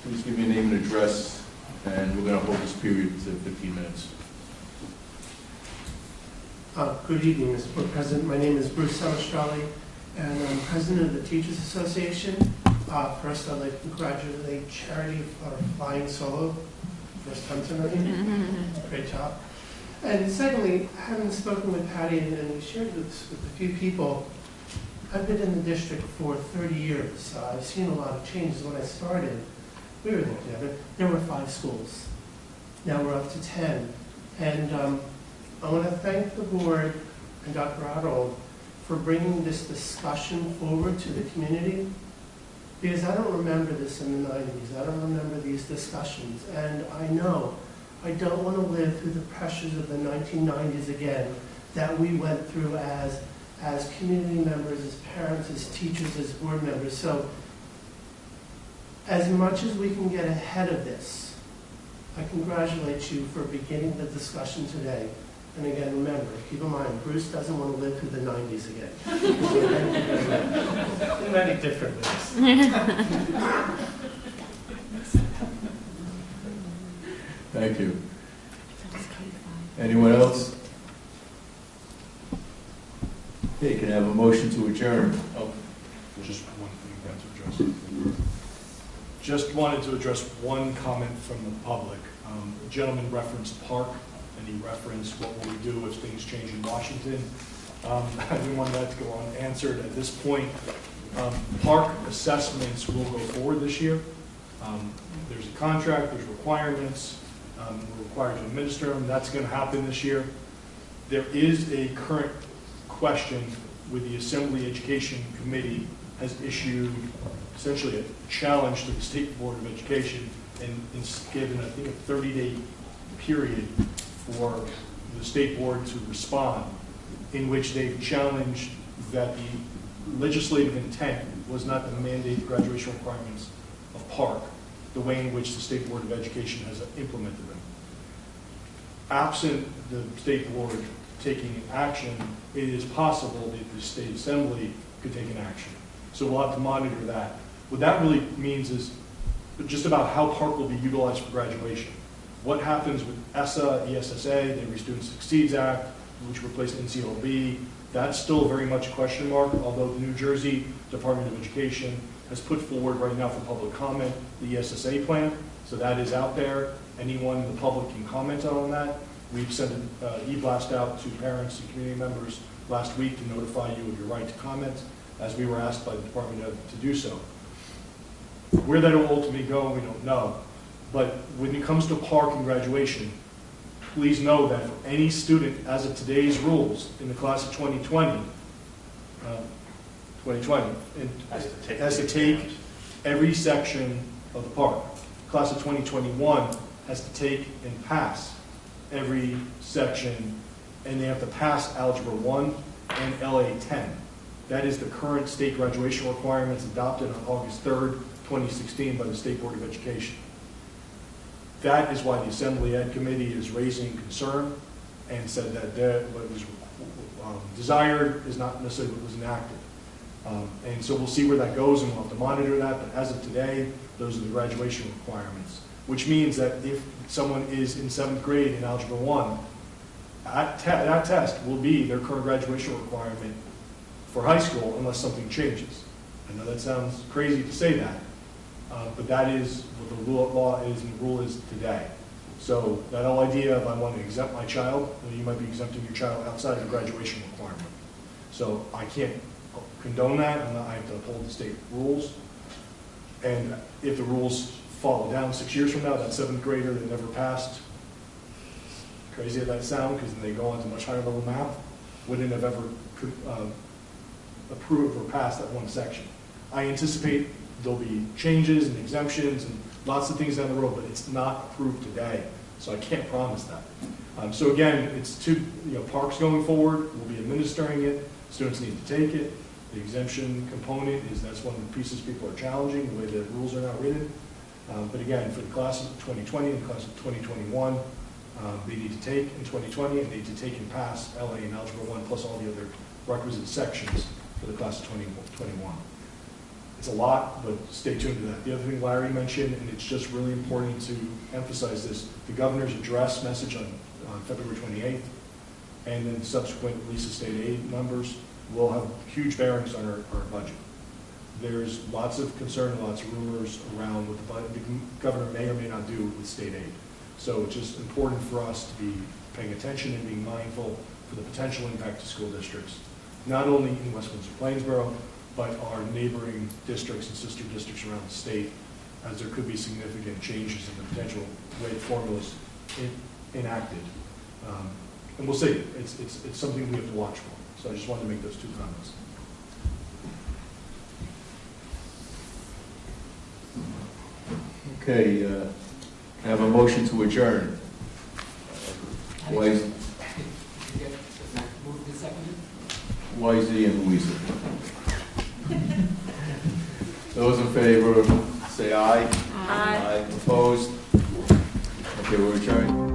Please give me a name and address, and we're going to hold this period to 15 minutes. Good evening, Mr. Board President. My name is Bruce Samastrali, and I'm president of the Teachers Association. First, I'd like to congratulate Charity for flying solo. First time tonight. Great job. And secondly, having spoken with Patty and we shared this with a few people, I've been in the district for 30 years. I've seen a lot of changes. When I started, we were there together. There were 5 schools. Now we're up to 10. And I want to thank the board and Dr. Otto for bringing this discussion forward to the community, because I don't remember this in the 90s. I don't remember these discussions. And I know I don't want to live through the pressures of the 1990s again that we went through as community members, as parents, as teachers, as board members. So as much as we can get ahead of this, I congratulate you for beginning the discussion today. And again, remember, keep in mind, Bruce doesn't want to live through the 90s again. We're many different ways. Thank you. Anyone else? Okay, can I have a motion to adjourn? Oh, just one thing to address. Just wanted to address one comment from the public. The gentleman referenced park, and he referenced what will we do if things change in Washington. I didn't want that to go unanswered at this point. Park assessments will go forward this year. There's a contract, there's requirements, we're required to administer them. That's going to happen this year. There is a current question with the Assembly Education Committee has issued essentially a challenge to the State Board of Education and given, I think, a 30-day period for the State Board to respond, in which they've challenged that the legislative intent was not to mandate graduation requirements of Park, the way in which the State Board of Education has implemented them. Absent the State Board taking an action, it is possible that the state assembly could take an action. So we'll have to monitor that. What that really means is just about how park will be utilized for graduation. What happens with ESSA, ESSA, the Every Student Succeeds Act, which replaced NCLB, that's still very much a question mark, although the New Jersey Department of Education has put forward right now for public comment the ESSA plan, so that is out there. Anyone in the public can comment on that. We've sent an e-blast out to parents and community members last week to notify you of your right to comment, as we were asked by the department to do so. Where that will ultimately go, we don't know. But when it comes to park and graduation, please know that for any student, as of today's rules, in the class of 2020, has to take every section of the park. Class of 2021 has to take and pass every section, and they have to pass Algebra 1 and LA 10. That is the current state graduation requirements adopted on August 3rd, 2016 by the State Board of Education. That is why the Assembly Ed Committee is raising concern and said that what was desired is not necessarily what was enacted. And so we'll see where that goes, and we'll have to monitor that, but as of today, those are the graduation requirements, which means that if someone is in 7th grade in Algebra 1, that test will be their current graduation requirement for high school unless something changes. I know that sounds crazy to say that, but that is what the law is and the rule is today. So that whole idea of I want to exempt my child, well, you might be exempting your child outside of the graduation requirement. So I can't condone that, and I have to uphold the state rules. And if the rules fall down 6 years from now, that 7th grader that never passed, crazy as that sound, because then they go on to much higher level math, wouldn't have ever approved or passed that one section. I anticipate there'll be changes and exemptions and lots of things down the road, but it's not approved today, so I can't promise that. So again, it's parks going forward, we'll be administering it, students need to take it. The exemption component that's one of the pieces people are challenging, the way the rules are now written. But again, for the class of 2020 and the class of 2021, they need to take in 2020 and they need to take and pass LA and Algebra 1 plus all the other requisite sections for the class of 2021. It's a lot, but stay tuned to that. The other thing Larry mentioned, and it's just really important to emphasize this, the governor's address message on February 28th, and then the subsequent release of state aid numbers will have huge bearings on our budget. There's lots of concern and lots of rumors around what the governor may or may not do with state aid. So it's just important for us to be paying attention and being mindful for the potential impact to school districts, not only in West Windsor-Plainsboro, but our neighboring districts and sister districts around the state, as there could be significant changes in the potential way formulas enacted. And we'll see. It's something we have to watch for. So I just wanted to make those two comments. Okay, I have a motion to adjourn. Wisey and Louisa. Those in favor, say aye. Aye. Opposed? Okay, we're adjourned.